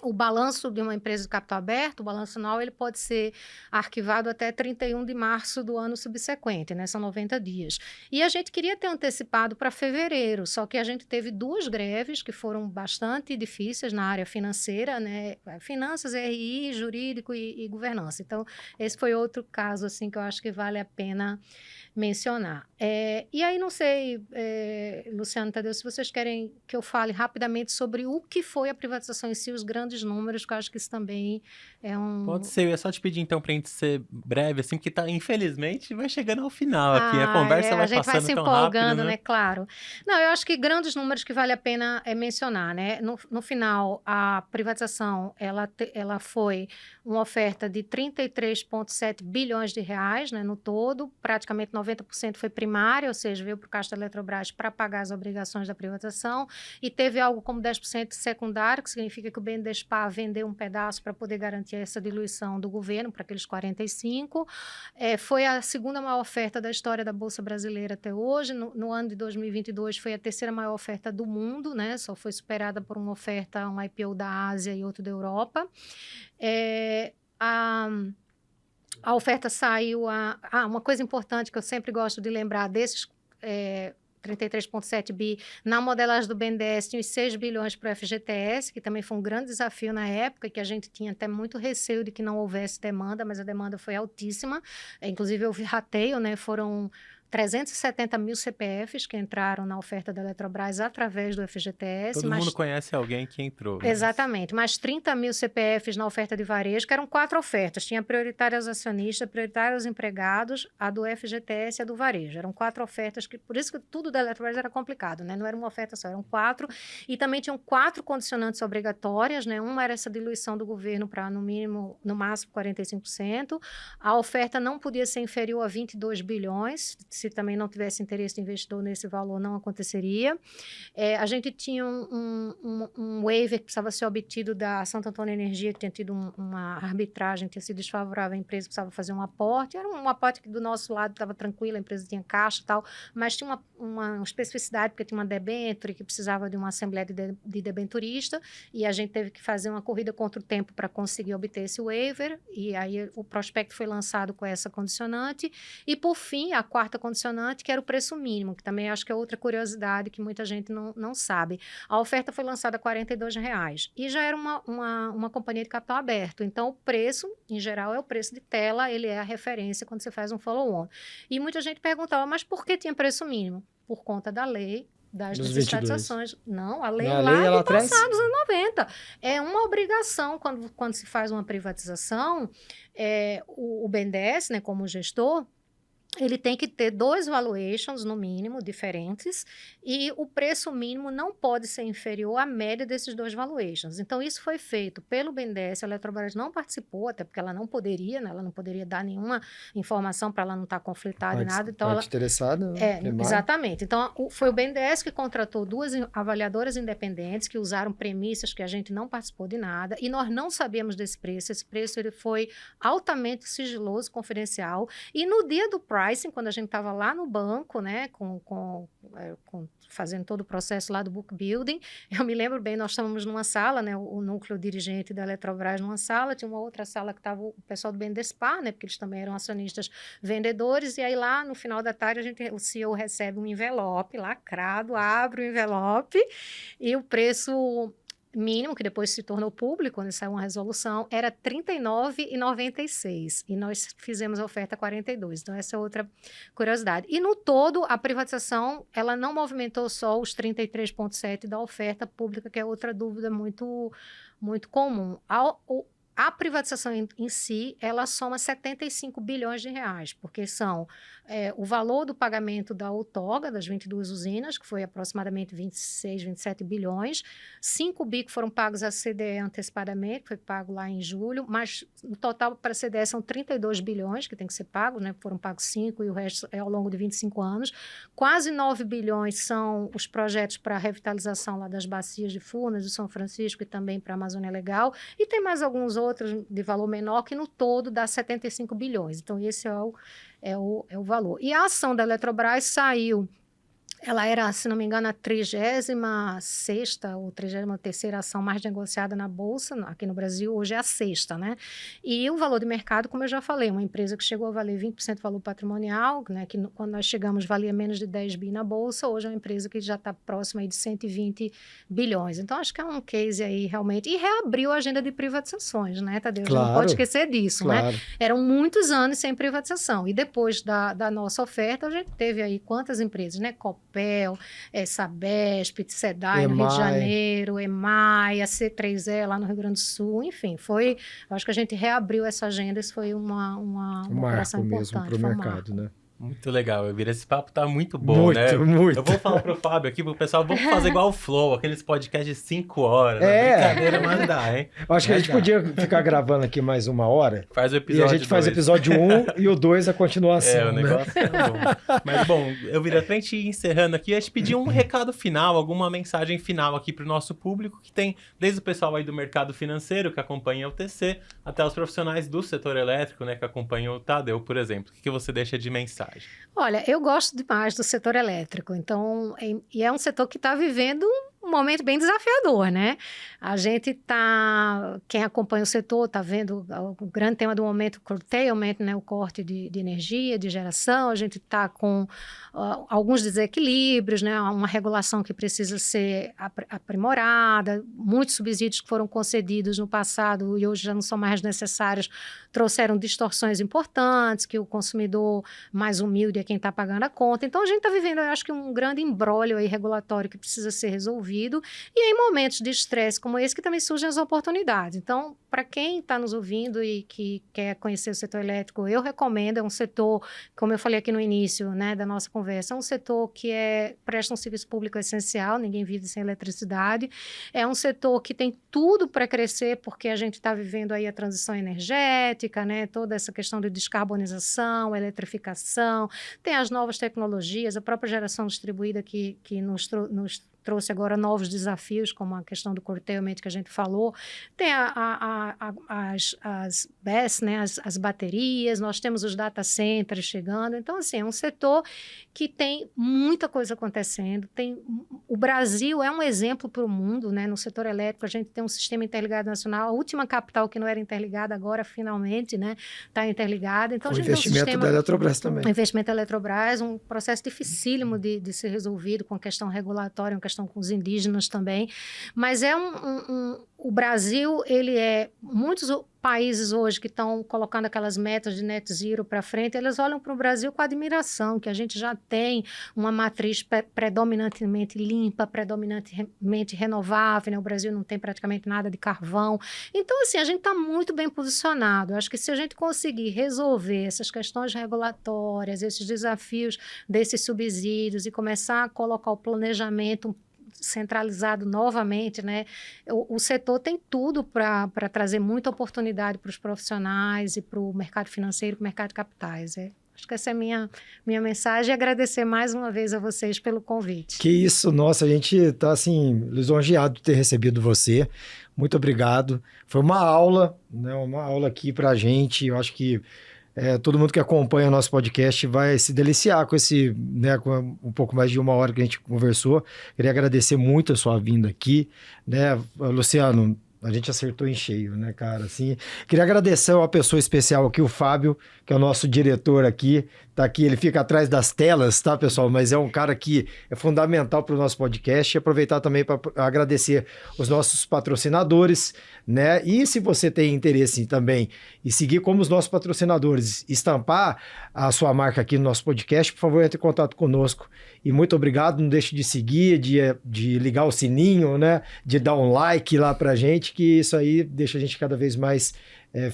o balanço de uma empresa de capital aberto, o balanço anual, ele pode ser arquivado até 31 de março do ano subsequente, né? São 90 dias. E a gente queria ter antecipado para fevereiro, só que a gente teve 2 greves que foram bastante difíceis na área financeira, né? Finanças, RI, jurídico e governança. Então, esse foi outro caso, assim, que eu acho que vale a pena mencionar. E aí, não sei, Luciano, Tadeu, se vocês querem que eu fale rapidamente sobre o que foi a privatização em si, os grandes números, que eu acho que isso também é Pode ser, eu ia só te pedir então pra gente ser breve, assim, porque infelizmente vai chegando ao final aqui, a conversa A vai gente vai passando se tão rápido, empolgando, né? né? Claro. Não, eu acho que grandes números que vale a pena mencionar, né? No final, a privatização, ela foi uma oferta de 33,7 bilhões de reais, né, no todo, praticamente 90% foi primária, ou seja, veio para o caixa da Eletrobras para pagar as obrigações da privatização, e teve algo como 10% secundário, que significa que o BNDESPar vendeu um pedaço para poder garantir essa diluição do governo, para aqueles 45%. Foi a segunda maior oferta da história da Bolsa Brasileira até hoje. No ano de 2022 foi a terceira maior oferta do mundo, né? Só foi superada por uma oferta, um IPO da Ásia e outro da Europa. A oferta saiu... uma coisa importante que eu sempre gosto de lembrar desses 33,7 bi, na modelagem do BNDES tinha os 6 bilhões para o FGTS, que também foi um grande desafio na época, que a gente tinha até muito receio de que não houvesse demanda, mas a demanda foi altíssima. Inclusive, eu vi rateio, né? Foram 370 mil CPFs que entraram na oferta da Eletrobras através do FGTS. Todo mundo conhece alguém que entrou, né? Exatamente, mais 30 mil CPFs na oferta de varejo, que eram 4 ofertas. Tinha prioritária aos acionistas, prioritária aos empregados, a do FGTS e a do varejo. Eram 4 ofertas, por isso que tudo da Eletrobras era complicado, né? Não era uma oferta só, eram 4. E também tinham 4 condicionantes obrigatórias, né? Uma era essa diluição do governo para, no máximo, 45%. A oferta não podia ser inferior a 22 bilhões, se também não tivesse interesse do investidor nesse valor, não aconteceria. A gente tinha um waiver que precisava ser obtido da Santo Antônio Energia, que tinha tido uma arbitragem, tinha sido desfavorável, a empresa precisava fazer um aporte. Era um aporte que do nosso lado estava tranquilo, a empresa tinha caixa e tal, mas tinha uma especificidade, porque tinha uma debênture que precisava de uma assembleia de debenturista, e a gente teve que fazer uma corrida contra o tempo para conseguir obter esse waiver, e aí o prospecto foi lançado com essa condicionante. E, por fim, a quarta condicionante, que era o preço mínimo, que também acho que é outra curiosidade que muita gente não sabe. A oferta foi lançada a R$42 e já era uma companhia de capital aberto. Então, o preço, em geral, é o preço de tela, ele é a referência quando você faz um follow-on. E muita gente perguntava, mas por que tinha preço mínimo? Por conta da lei das desestatizações. Não, a lei lá do passado, dos anos 90. É uma obrigação, quando se faz uma privatização, o BNDES, né, como gestor, ele tem que ter 2 valuations, no mínimo, diferentes, e o preço mínimo não pode ser inferior à média desses 2 valuations. Então, isso foi feito pelo BNDES, a Eletrobras não participou, até porque ela não poderia, né? Ela não poderia dar nenhuma informação para ela não estar conflitada em nada. Então, interessada. Exatamente. Então, foi o BNDES que contratou 2 avaliadoras independentes que usaram premissas que a gente não participou de nada, e nós não sabíamos desse preço. Esse preço ele foi altamente sigiloso, confidencial, e no dia do pricing, quando a gente estava lá no banco, né, fazendo todo o processo lá do book building, eu me lembro bem, nós estávamos numa sala, né, o núcleo dirigente da Eletrobras numa sala, tinha uma outra sala que estava o pessoal do BNDESPar, né, porque eles também eram acionistas vendedores, e aí lá no final da tarde o CEO recebe um envelope lacrado, abre o envelope e o preço mínimo, que depois se tornou público, quando saiu uma resolução, era R$ 39,96. E nós fizemos a oferta 42. Então, essa é outra curiosidade. E, no todo, a privatização, ela não movimentou só os 33,7 da oferta pública, que é outra dúvida muito, muito comum. A privatização em si, ela soma 75 bilhões de reais, porque são o valor do pagamento da outorga, das 22 usinas, que foi aproximadamente 26, 27 bilhões. 5 bi que foram pagos à CDE antecipadamente, foi pago lá em julho, mas no total para a CDE são 32 bilhões que tem que ser pagos, né? Foram pagos 5 e o resto é ao longo de 25 anos. Quase 9 bilhões são os projetos para a revitalização lá das bacias de Furnas, de São Francisco e também para a Amazônia Legal. E tem mais alguns outros de valor menor que no todo dá 75 bilhões. Então esse é o valor. E a ação da Eletrobras saiu, ela era, se não me engano, a 36ª ou 33ª ação mais negociada na Bolsa, aqui no Brasil, hoje é a 6ª, né? E o valor de mercado, como eu já falei, uma empresa que chegou a valer 20% do valor patrimonial, né, que quando nós chegamos valia menos de 10 bi na Bolsa, hoje é uma empresa que já está próxima aí de 120 bilhões. Então, acho que é um case aí realmente, e reabriu a agenda de privatizações, né, Tadeu? Claro, não pode esquecer disso, claro. né? Eram muitos anos sem privatização, e depois da nossa oferta, a gente teve aí quantas empresas, né? Copel, Sabesp, SEDAI no Rio de Janeiro, EMAI, a C3E lá no Rio Grande do Sul, enfim, eu acho que a gente reabriu essa agenda, isso foi uma operação mesmo importante. para o mercado, né? Muito legal, Elvira. Esse papo tá muito bom, né? Muito. Eu vou falar pro Fábio aqui, pro pessoal, vamos fazer igual o Flow, aqueles podcasts de 5 horas. Brincadeira, mas dá, hein? Eu acho que a gente podia ficar gravando aqui mais 1 hora. Faz o episódio 2. E a gente faz o episódio 1 e o 2 a continuação. O negócio é bom. Mas, bom, Elvira, pra gente ir encerrando aqui, eu te pedir um recado final, alguma mensagem final aqui pro nosso público, que tem desde o pessoal aí do mercado financeiro, que acompanha o TC, até os profissionais do setor elétrico, né, que acompanham o Tadeu, por exemplo. O que você deixa de mensagem? Olha, eu gosto demais do setor elétrico, então, e é um setor que está vivendo um momento bem desafiador, né? A gente quem acompanha o setor está vendo o grande tema do momento, o curtailment, né? O corte de energia, de geração, a gente está com alguns desequilíbrios, né? Uma regulação que precisa ser aprimorada, muitos subsídios que foram concedidos no passado e hoje já não são mais necessários, trouxeram distorções importantes, que o consumidor mais humilde é quem está pagando a conta. Então, a gente está vivendo, eu acho que um grande imbróglio aí regulatório que precisa ser resolvido. E em momentos de estresse como esse que também surgem as oportunidades. Então, para quem está nos ouvindo e que quer conhecer o setor elétrico, eu recomendo, é um setor, como eu falei aqui no início, né, da nossa conversa, é um setor que presta um serviço público essencial, ninguém vive sem eletricidade, é um setor que tem tudo para crescer, porque a gente está vivendo aí a transição energética, né, toda essa questão de descarbonização, eletrificação, tem as novas tecnologias, a própria geração distribuída que nos trouxe agora novos desafios, como a questão do curtailment que a gente falou, tem as BESS, né, as baterias, nós temos os data centers chegando, então assim, é um setor que tem muita coisa acontecendo, o Brasil é um exemplo para o mundo, né, no setor elétrico, a gente tem um sistema interligado nacional, a última capital que não era interligada agora, finalmente, né, está interligada, então a gente tem um sistema... da Eletrobras também. O investimento da Eletrobras, um processo dificílimo de ser resolvido, com questão regulatória, uma questão com os indígenas também, mas o Brasil, muitos países hoje que estão colocando aquelas metas de net zero para frente, eles olham para o Brasil com admiração, que a gente já tem uma matriz predominantemente limpa, predominantemente renovável, né? O Brasil não tem praticamente nada de carvão. Então, assim, a gente está muito bem posicionado. Eu acho que se a gente conseguir resolver essas questões regulatórias, esses desafios desses subsídios e começar a colocar o planejamento centralizado novamente, né? O setor tem tudo para trazer muita oportunidade para os profissionais e para o mercado financeiro, para o mercado de capitais. Acho que essa é a minha mensagem e agradecer mais uma vez a vocês pelo convite. Que isso, nossa, a gente está assim, lisonjeado de ter recebido você. Muito obrigado. Foi uma aula, né? Uma aula aqui para a gente. Eu acho que todo mundo que acompanha o nosso podcast vai se deliciar com esse, né, com um pouco mais de 1 hora que a gente conversou. Queria agradecer muito a sua vinda aqui, né, Luciano. A gente acertou em cheio, né, cara? Assim, queria agradecer a uma pessoa especial aqui, o Fábio, que é o nosso diretor aqui. Tá aqui, ele fica atrás das telas, tá, pessoal? Mas é um cara que é fundamental para o nosso podcast. E aproveitar também para agradecer os nossos patrocinadores, né? E se você tem interesse também em seguir como os nossos patrocinadores, estampar a sua marca aqui no nosso podcast, por favor, entre em contato conosco. E muito obrigado, não deixe de seguir, de ligar o sininho, né? De dar um like lá pra gente, que isso aí deixa a gente cada vez mais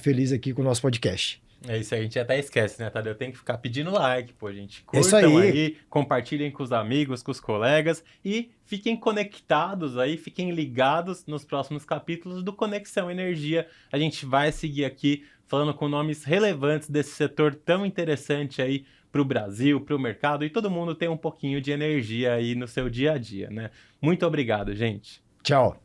feliz aqui com o nosso podcast. É isso aí, a gente até esquece, né, Tadeu? Tem que ficar pedindo like, pô, gente. É isso Curtam aí. aí, compartilhem com os amigos, com os colegas e fiquem conectados aí, fiquem ligados nos próximos capítulos do Conexão Energia. A gente vai seguir aqui falando com nomes relevantes desse setor tão interessante aí para o Brasil, para o mercado, e todo mundo tem um pouquinho de energia aí no seu dia a dia, né? Muito obrigado, gente. Tchau.